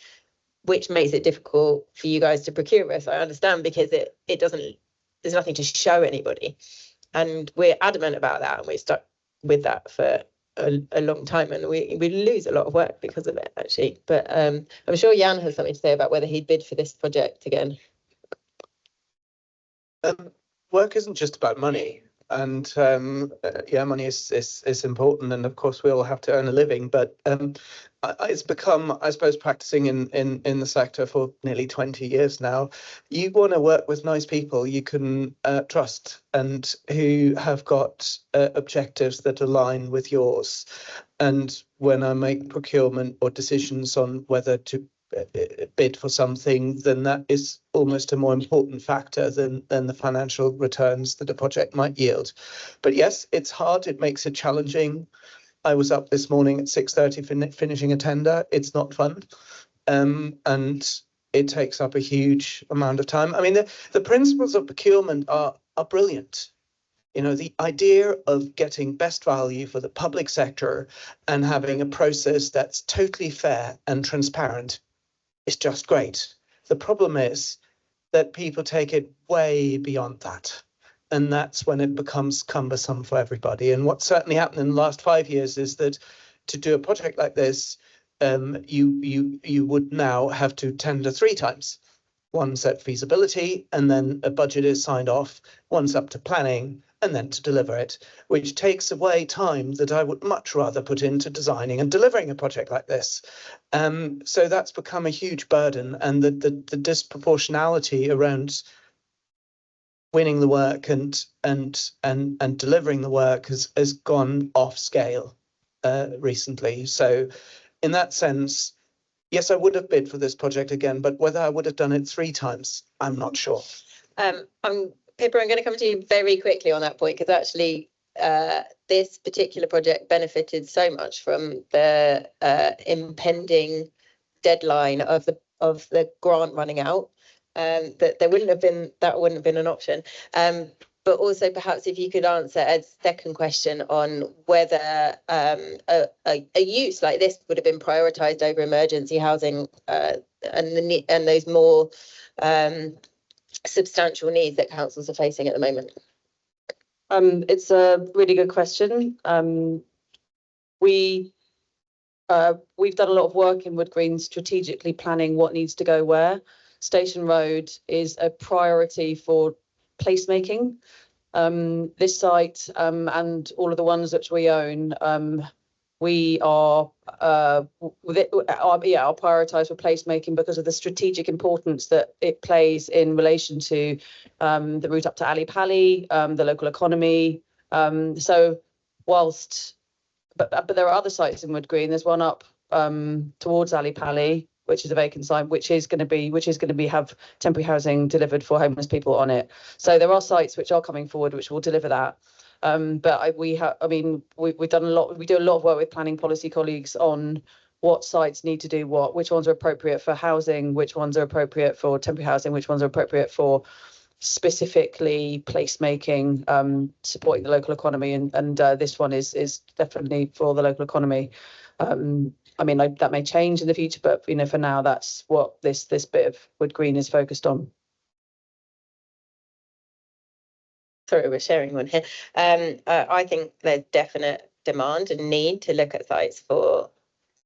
which makes it difficult for you guys to procure us. I understand, because it doesn't, there's nothing to show anybody. And we're adamant about that, and we're stuck with that for a long time, and we lose a lot of work because of it, actually. But I'm sure Jan has something to say about whether he'd bid for this project again. Work isn't just about money. And money is important, and of course we all have to earn a living. But it's become, I suppose, practicing in the sector for nearly 20 years now. You want to work with nice people you can trust, and who have got objectives that align with yours. And when I make procurement or decisions on whether to bid for something, then that is almost a more important factor than the financial returns that a project might yield. But yes, it's hard. It makes it challenging. I was up this morning at 6:30 finishing a tender. It's not fun, and it takes up a huge amount of time. I mean, the principles of procurement are brilliant. You know, the idea of getting best value for the public sector and having a process that's totally fair and transparent is just great. The problem is that people take it way beyond that. And that's when it becomes cumbersome for everybody. And what's certainly happened in the last 5 years is that to do a project like this, you would now have to tender 3 times. Once at feasibility, and then a budget is signed off, once up to planning, and then to deliver it, which takes away time that I would much rather put into designing and delivering a project like this. So that's become a huge burden, and the disproportionality around winning the work and delivering the work has gone off scale recently. So in that sense, yes, I would have bid for this project again, but whether I would have done it 3 times, I'm not sure. Pippa, I'm going to come to you very quickly on that point, because actually this particular project benefited so much from the impending deadline of the grant running out, that wouldn't have been an option. But also perhaps if you could answer Ed's second question on whether a use like this would have been prioritised over emergency housing and those more substantial needs that councils are facing at the moment. It's a really good question. We've done a lot of work in Wood Green strategically planning what needs to go where. Station Road is a priority for placemaking. This site and all of the ones which we own, we are prioritised for placemaking because of the strategic importance that it plays in relation to the route up to Ali Pali, the local economy. So whilst, but there are other sites in Wood Green. There's one up towards Ali Pali, which is a vacant site, which is going to have temporary housing delivered for homeless people on it. So there are sites which are coming forward which will deliver that. But we've done a lot. We do a lot of work with planning policy colleagues on what sites need to do what, which ones are appropriate for housing, which ones are appropriate for temporary housing, which ones are appropriate for specifically placemaking, supporting the local economy, and this one is definitely for the local economy. That may change in the future, but for now, that's what this bit of Wood Green is focused on. Sorry, we're sharing one here. I think there's definite demand and need to look at sites for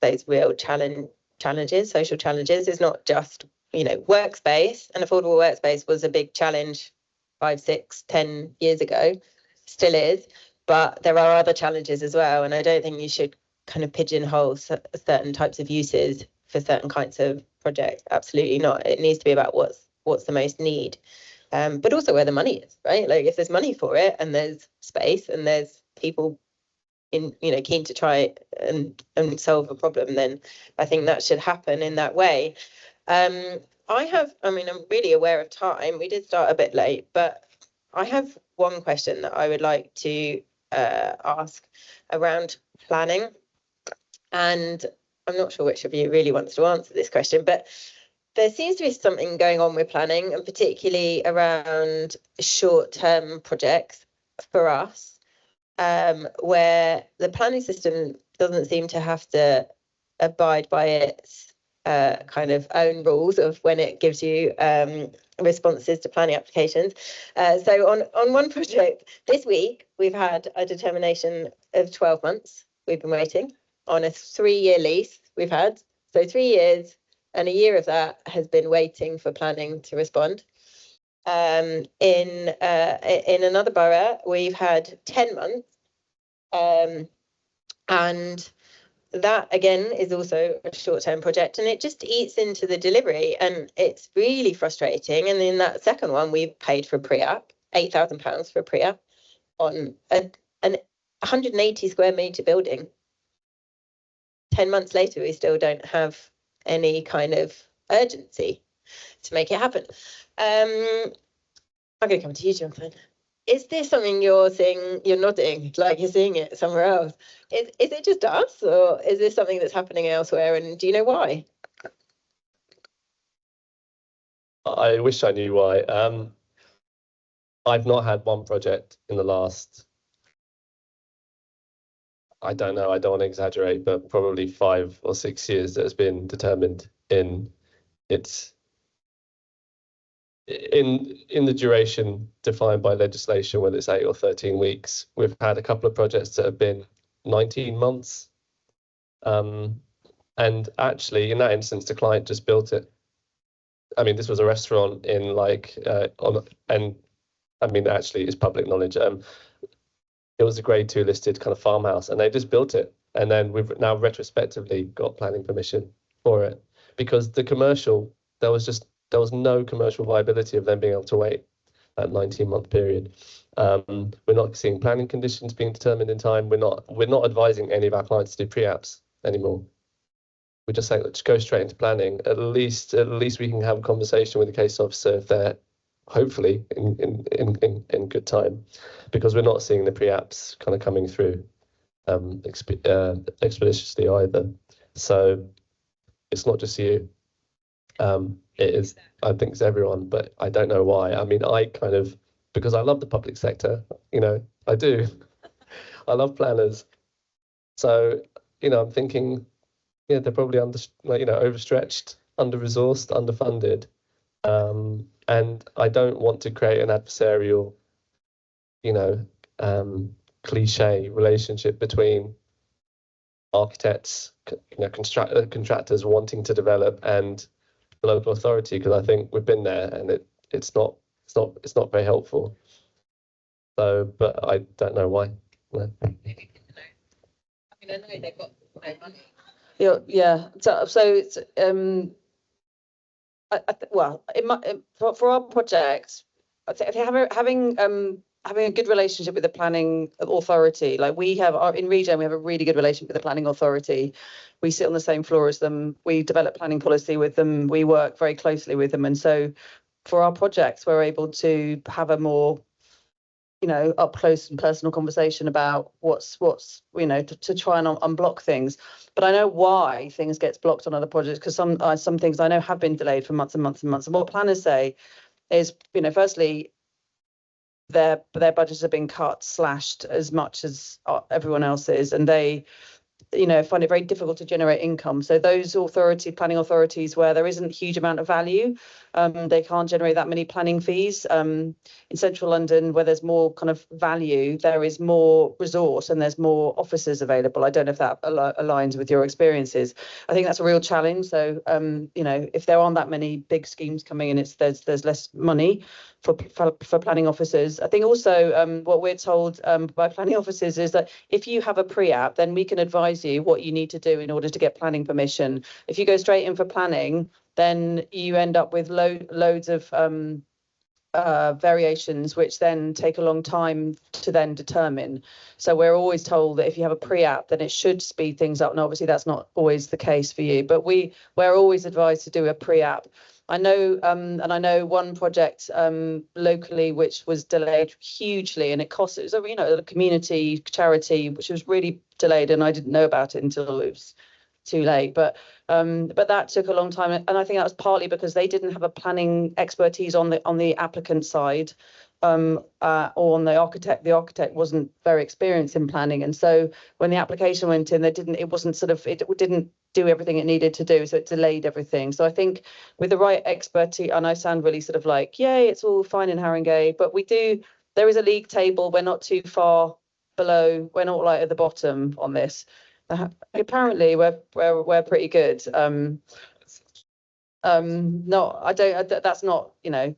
those real challenges, social challenges. It's not just, workspace. And affordable workspace was a big challenge 5, 6, 10 years ago, still is, but there are other challenges as well. And I don't think you should kind of pigeonhole certain types of uses for certain kinds of projects. Absolutely not. It needs to be about what's the most need. But also where the money is, right? Like if there's money for it and there's space and there's people keen to try and solve a problem, then I think that should happen in that way. I'm really aware of time. We did start a bit late, but I have one question that I would like to ask around planning. And I'm not sure which of you really wants to answer this question, but there seems to be something going on with planning, and particularly around short-term projects for us, where the planning system doesn't seem to have to abide by its kind of own rules of when it gives you responses to planning applications. So on one project this week, we've had a determination of 12 months. We've been waiting on a 3-year lease we've had. So 3 years. And a year of that has been waiting for planning to respond. In another borough, we've had 10 months. And that, again, is also a short-term project. And it just eats into the delivery. And it's really frustrating. And in that second one, we paid for a pre-app, £8,000 for a pre-app on an 180 square metre building. 10 months later, we still don't have any kind of urgency to make it happen. I'm going to come to you, Jonathan. Is this something you're seeing? You're nodding like you're seeing it somewhere else. Is it just us, or is this something that's happening elsewhere? And do you know why? I wish I knew why. I've not had one project in the last, I don't know, I don't want to exaggerate, but probably 5 or 6 years that has been determined in its in the duration defined by legislation, whether it's 8 or 13 weeks. We've had a couple of projects that have been 19 months. And actually, in that instance, the client just built it. I mean, this was a restaurant in and I mean, actually, it's public knowledge. It was a grade 2 listed kind of farmhouse, and they just built it. And then we've now retrospectively got planning permission for it, because the commercial, there was no commercial viability of them being able to wait that 19-month period. We're not seeing planning conditions being determined in time. We're not advising any of our clients to do pre-apps anymore. We just say, let's go straight into planning. At least we can have a conversation with the case officer if they're hopefully in good time, because we're not seeing the pre-apps kind of coming through expeditiously either. So it's not just you. It is, I think it's everyone, but I don't know why. I mean, because I love the public sector, I do. I love planners. So, I'm thinking, yeah, they're probably overstretched, under-resourced, underfunded. And I don't want to create an adversarial, cliche relationship between architects, contractors wanting to develop and the local authority, because I think we've been there and it's not very helpful. So, but I don't know why. No. I mean, I know they've got no money. Yeah. So it's for our projects, I think having a good relationship with the planning authority, like we have in Regen, we have a really good relationship with the planning authority. We sit on the same floor as them. We develop planning policy with them. We work very closely with them, and so for our projects, we're able to have a more up close and personal conversation about what's to try and unblock things. But I know why things gets blocked on other projects, because some things I know have been delayed for months and months and months. And what planners say is, firstly, their budgets have been cut, slashed as much as everyone else's, and they find it very difficult to generate income. So those planning authorities where there isn't a huge amount of value, they can't generate that many planning fees. In central London, where there's more kind of value, there is more resource and there's more officers available. I don't know if that aligns with your experiences. I think that's a real challenge. So if there aren't that many big schemes coming in, there's less money for planning officers. I think also what we're told by planning officers is that if you have a pre-app, then we can advise you what you need to do in order to get planning permission. If you go straight in for planning, then you end up with loads of variations, which then take a long time to then determine. So we're always told that if you have a pre-app, then it should speed things up. And obviously that's not always the case for you, but we're always advised to do a pre-app. I know, and I know one project locally which was delayed hugely, and it was a community charity which was really delayed, and I didn't know about it until it was too late. But that took a long time, and I think that was partly because they didn't have a planning expertise on the applicant side, or on the architect. The architect wasn't very experienced in planning, and so when the application went in, it didn't do everything it needed to do, so it delayed everything. So I think with the right expertise, and I sound really sort of like, yay, it's all fine in Haringey, but there is a league table. We're not too far below. We're not like at the bottom on this. Apparently we're pretty good. No, I don't. That's not,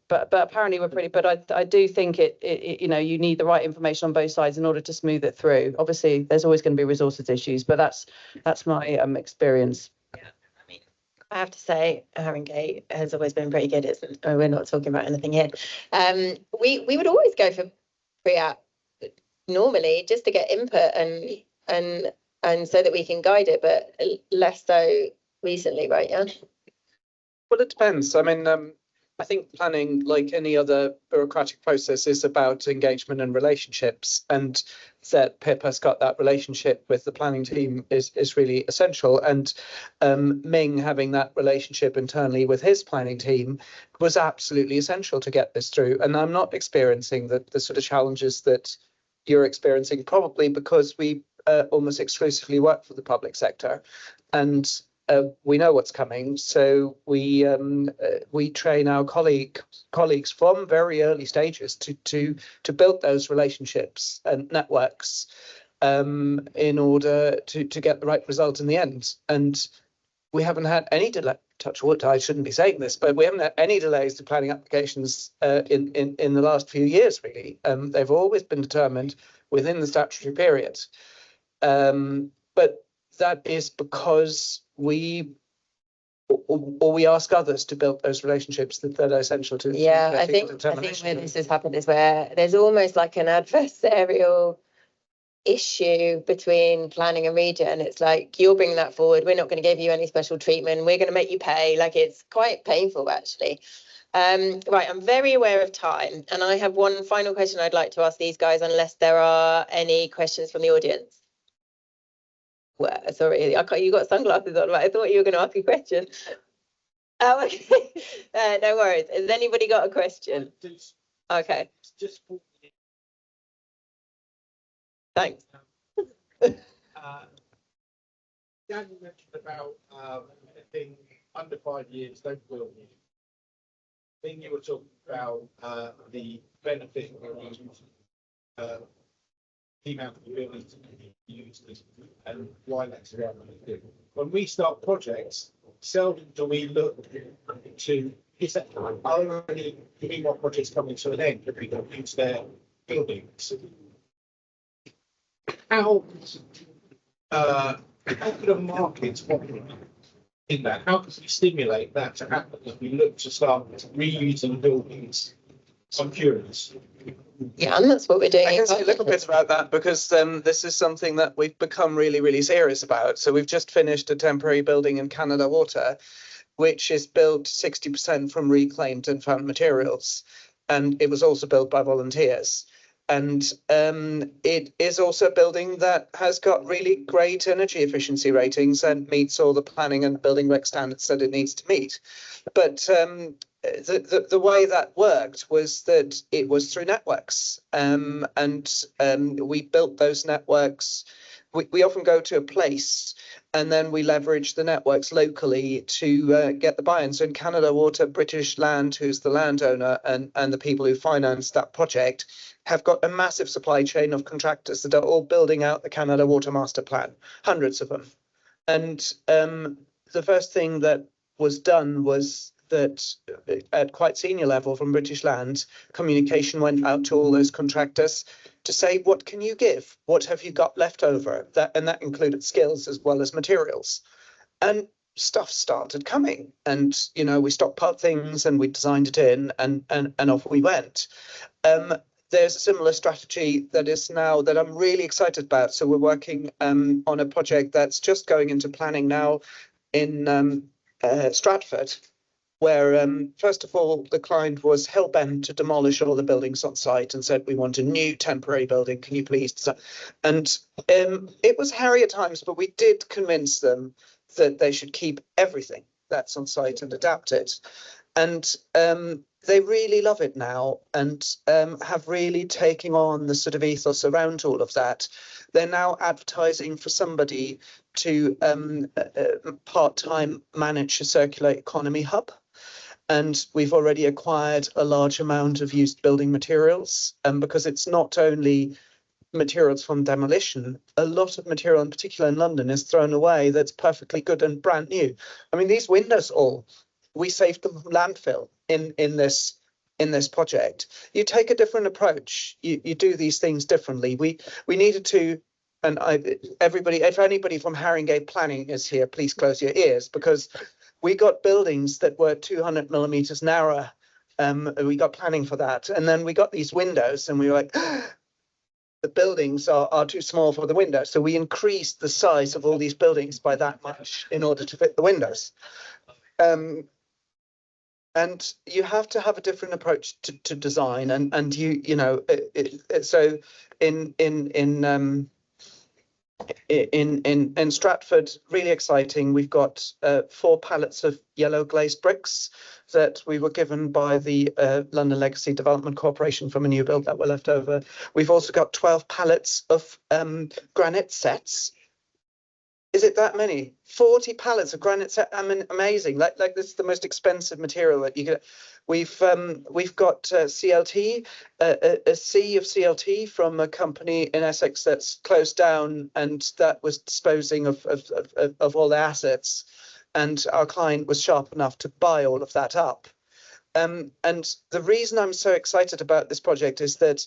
but apparently we're pretty. But I do think you need the right information on both sides in order to smooth it through. Obviously, there's always going to be resources issues, but that's my experience. Yeah, I mean, I have to say, Haringey has always been pretty good. We're not talking about anything here. We would always go for pre-app normally just to get input and so that we can guide it, but less so recently, right? Yeah. Well, it depends. I mean, I think planning, like any other bureaucratic process, is about engagement and relationships, and that Pip has got that relationship with the planning team is really essential. And Ming having that relationship internally with his planning team was absolutely essential to get this through. And I'm not experiencing the sort of challenges that you're experiencing, probably because we almost exclusively work for the public sector, and we know what's coming, so we train our colleagues from very early stages to build those relationships and networks in order to get the right result in the end. And we haven't had any delay. Touch wood, I shouldn't be saying this, but we haven't had any delays to planning applications in the last few years. Really, they've always been determined within the statutory period, but that is because we ask others to build those relationships that are essential to Yeah, I think where this has happened is where there's almost like an adversarial issue between planning and region. It's like, you're bringing that forward, we're not going to give you any special treatment, we're going to make you pay. Like, it's quite painful, actually. Right, I'm very aware of time, and I have one final question I'd like to ask these guys, unless there are any questions from the audience. Well, sorry, you got sunglasses on, right? I thought you were going to ask a question. Oh, okay. No worries. Has anybody got a question? Okay. Just Thanks. Dan, you mentioned about being under 5 years, don't will you? Then you were talking about the benefit of the amount of buildings that can be used and why that's relevant. When we start projects, seldom do we look to, is that, are there any more projects coming to an end that we can use their buildings? How could a market operate in that? How could we stimulate that to happen as we look to start reusing buildings? I'm curious. Yeah, and that's what we're doing. I can say a little bit about that, because this is something that we've become really, really serious about. So we've just finished a temporary building in Canada Water, which is built 60% from reclaimed and found materials. And it was also built by volunteers. And it is also a building that has got really great energy efficiency ratings and meets all the planning and building reg standards that it needs to meet. But the way that worked was that it was through networks, and we built those networks. We often go to a place and then we leverage the networks locally to get the buy-in. So in Canada Water, British Land, who's the landowner, and the people who financed that project, have got a massive supply chain of contractors that are all building out the Canada Water Master Plan, hundreds of them. And the first thing that was done was that at quite senior level from British Land, communication went out to all those contractors to say, what can you give? What have you got left over? And that included skills as well as materials. And stuff started coming, and we stockpiled things and we designed it in, and off we went. There's a similar strategy that I'm really excited about. So we're working on a project that's just going into planning now in Stratford, where first of all, the client was hell-bent to demolish all the buildings on site and said, we want a new temporary building, can you please? And it was hairy at times, but we did convince them that they should keep everything that's on site and adapt it. And they really love it now, and have really taken on the sort of ethos around all of that. They're now advertising for somebody to part-time manage a circular economy hub. And we've already acquired a large amount of used building materials, because it's not only materials from demolition, a lot of material, in particular in London, is thrown away that's perfectly good and brand new. I mean, these windows we saved them from landfill in this project. You take a different approach. You do these things differently. We needed to, and if anybody from Haringey planning is here, please close your ears, because we got buildings that were 200 millimeters narrower. We got planning for that, and then we got these windows, and we were like, the buildings are too small for the windows. So we increased the size of all these buildings by that much in order to fit the windows. And you have to have a different approach to design, and so in Stratford, really exciting. We've got 4 pallets of yellow glazed bricks that we were given by the London Legacy Development Corporation from a new build that were left over. We've also got 12 pallets of granite sets. Is it that many? 40 pallets of granite set. I mean, amazing. Like this is the most expensive material that you could. We've got CLT, a sea of CLT from a company in Essex that's closed down, and that was disposing of all their assets. And our client was sharp enough to buy all of that up. And the reason I'm so excited about this project is that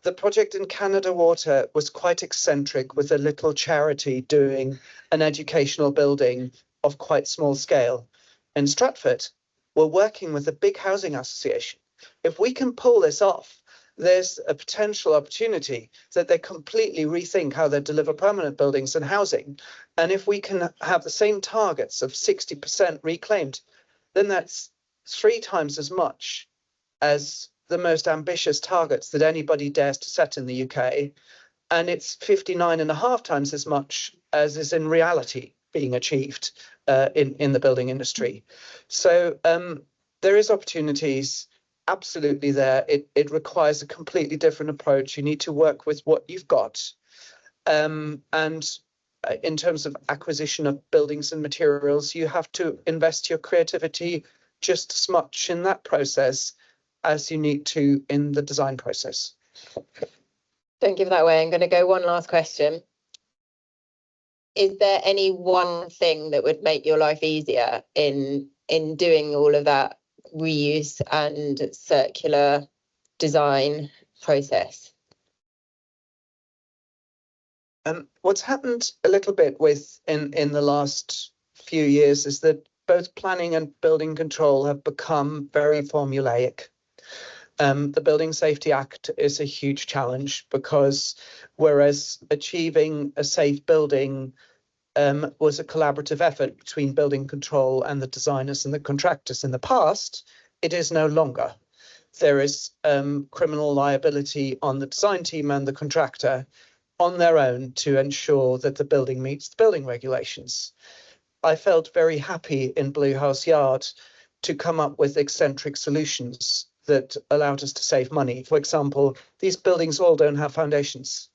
the project in Canada Water was quite eccentric, with a little charity doing an educational building of quite small scale. In Stratford, we're working with a big housing association. If we can pull this off, there's a potential opportunity that they completely rethink how they deliver permanent buildings and housing. And if we can have the same targets of 60% reclaimed, then that's 3 times as much as the most ambitious targets that anybody dares to set in the UK. And it's 59.5 times as much as is in reality being achieved in the building industry. So there is opportunities absolutely there. It requires a completely different approach. You need to work with what you've got. And in terms of acquisition of buildings and materials, you have to invest your creativity just as much in that process as you need to in the design process. Don't give that away. I'm going to go one last question. Is there any one thing that would make your life easier in doing all of that reuse and circular design process? What's happened a little bit with in the last few years is that both planning and building control have become very formulaic. The Building Safety Act is a huge challenge, because whereas achieving a safe building was a collaborative effort between building control and the designers and the contractors in the past, it is no longer. There is criminal liability on the design team and the contractor on their own to ensure that the building meets the building regulations. I felt very happy in Blue House Yard to come up with eccentric solutions that allowed us to save money. For example, these buildings all don't have foundations.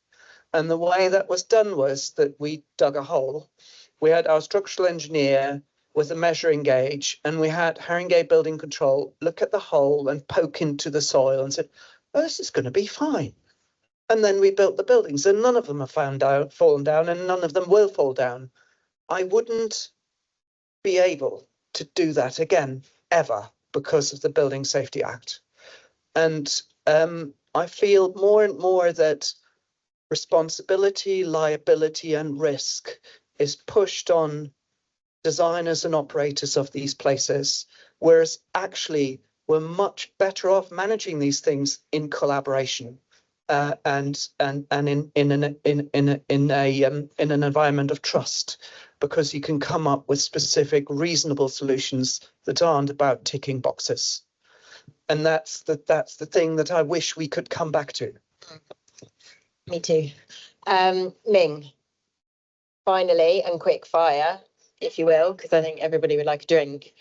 And the way that was done was that we dug a hole. We had our structural engineer with a measuring gauge, and we had Haringey Building Control look at the hole and poke into the soil and said, oh, this is going to be fine. And then we built the buildings, and none of them have fallen down, and none of them will fall down. I wouldn't be able to do that again, ever, because of the Building Safety Act. And I feel more and more that responsibility, liability, and risk is pushed on designers and operators of these places, whereas actually we're much better off managing these things in collaboration and in an environment of trust, because you can come up with specific, reasonable solutions that aren't about ticking boxes. And that's the thing that I wish we could come back to. Me too. Ming, finally, and quick fire, if you will, because I think everybody would like a drink.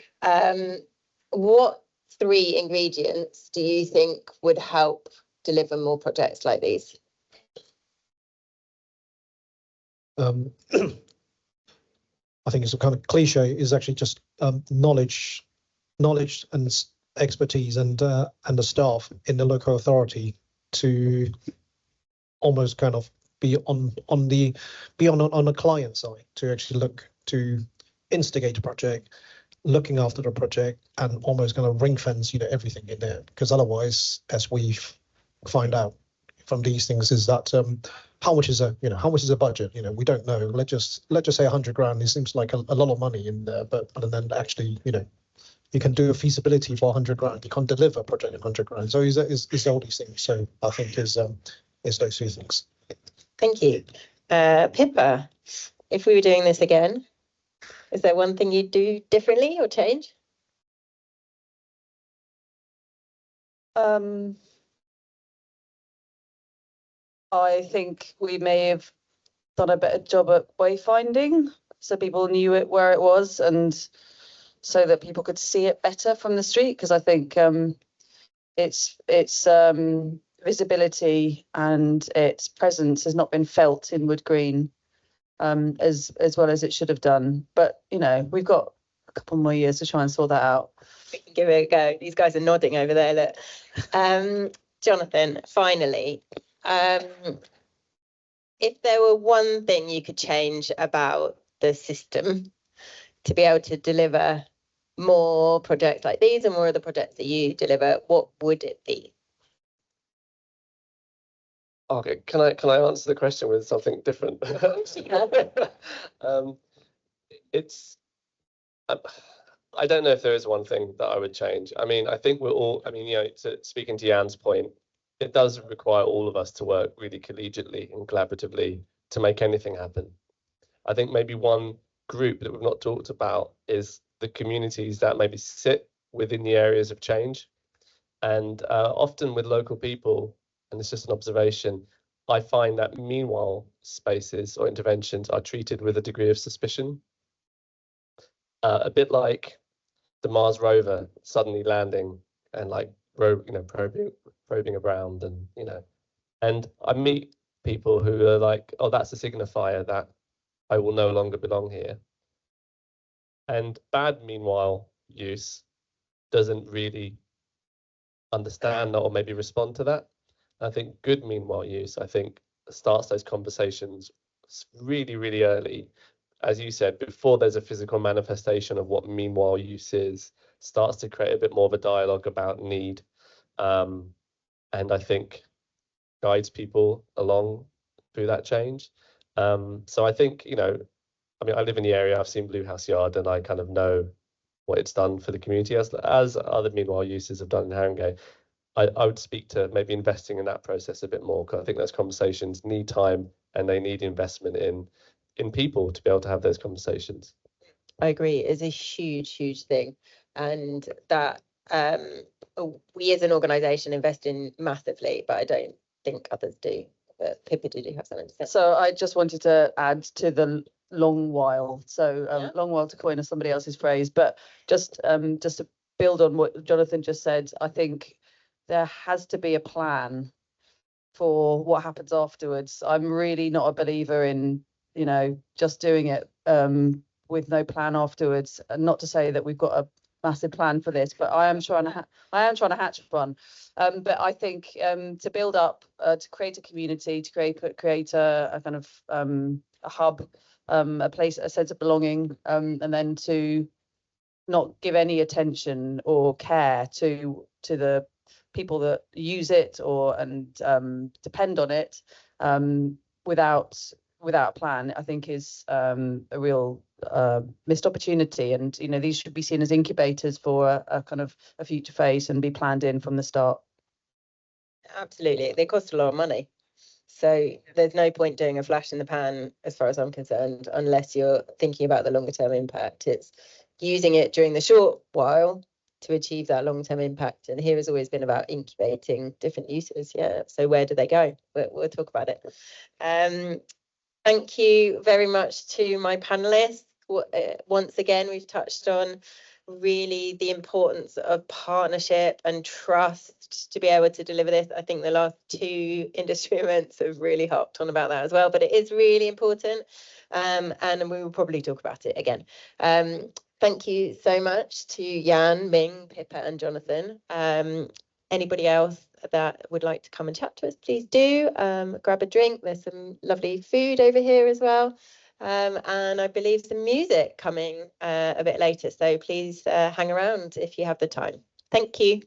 What 3 ingredients do you think would help deliver more projects like these? I think it's a kind of cliche, is actually just knowledge and expertise and the staff in the local authority to almost kind of be on the client side, to actually look to instigate a project, looking after the project, and almost kind of ring fence everything in there, because otherwise, as we find out from these things, is that how much is a budget? We don't know. Let's just say 100 grand. It seems like a lot of money in there, but then actually you can do a feasibility for 100 grand. You can't deliver a project at 100 grand. So is all these things. So I think is is those two things. Thank you. Pippa, if we were doing this again, is there one thing you'd do differently or change? I think we may have done a better job at wayfinding, so people knew it where it was, and so that people could see it better from the street. Because I think its visibility and its presence has not been felt in Wood Green as well as it should have done. But you know, we've got a couple more years to try and sort that out. We can give it a go. These guys are nodding over there. Look, Jonathan. Finally, if there were one thing you could change about the system to be able to deliver more projects like these and more of the projects that you deliver, what would it be? Okay, can I answer the question with something different? It's I don't know if there is one thing that I would change. I mean, I think we're all, I mean, you know, speaking to Jan's point, it does require all of us to work really collegiately and collaboratively to make anything happen. I think maybe one group that we've not talked about is the communities that maybe sit within the areas of change. And often with local people, and it's just an observation, I find that meanwhile spaces or interventions are treated with a degree of suspicion. A bit like the Mars rover suddenly landing and like probing around, and you know, and I meet people who are like, oh, that's a signifier that I will no longer belong here. And bad meanwhile use doesn't really understand or maybe respond to that. I think good meanwhile use, I think, starts those conversations really, really early. As you said, before there's a physical manifestation of what meanwhile use is, starts to create a bit more of a dialogue about need. And I think guides people along through that change. So I think, you know, I mean, I live in the area, I've seen Blue House Yard, and I kind of know what it's done for the community as other meanwhile uses have done in Haringey. I would speak to maybe investing in that process a bit more, because I think those conversations need time and they need investment in people to be able to have those conversations. I agree. It's a huge thing, and that we as an organisation invest in massively, but I don't think others do. But Pippa, did you have something to say? So I just wanted to add to the long while. So Yeah. long while to coin somebody else's phrase, but just to build on what Jonathan just said, I think there has to be a plan for what happens afterwards. I'm really not a believer in, you know, just doing it with no plan afterwards. And not to say that we've got a massive plan for this, but I am trying to hatch one. But I think to build up, to create a community, to create a kind of a hub, a place, a sense of belonging, and then to not give any attention or care to the people that use it and depend on it without a plan, I think is a real missed opportunity. And you know, these should be seen as incubators for a kind of a future phase and be planned in from the start. Absolutely, they cost a lot of money, so there's no point doing a flash in the pan as far as I'm concerned, unless you're thinking about the longer term impact. It's using it during the short while to achieve that long-term impact, and here has always been about incubating different uses. Yeah, so where do they go? We'll talk about it. Thank you very much to my panelists. Once again, we've touched on really the importance of partnership and trust to be able to deliver this. I think the last two industry events have really harped on about that as well, but it is really important, and we will probably talk about it again. Thank you so much to Jan, Ming, Pippa and Jonathan. Anybody else that would like to come and chat to us, please do. Grab a drink. There's some lovely food over here as well. And I believe some music coming a bit later. So please hang around if you have the time. Thank you.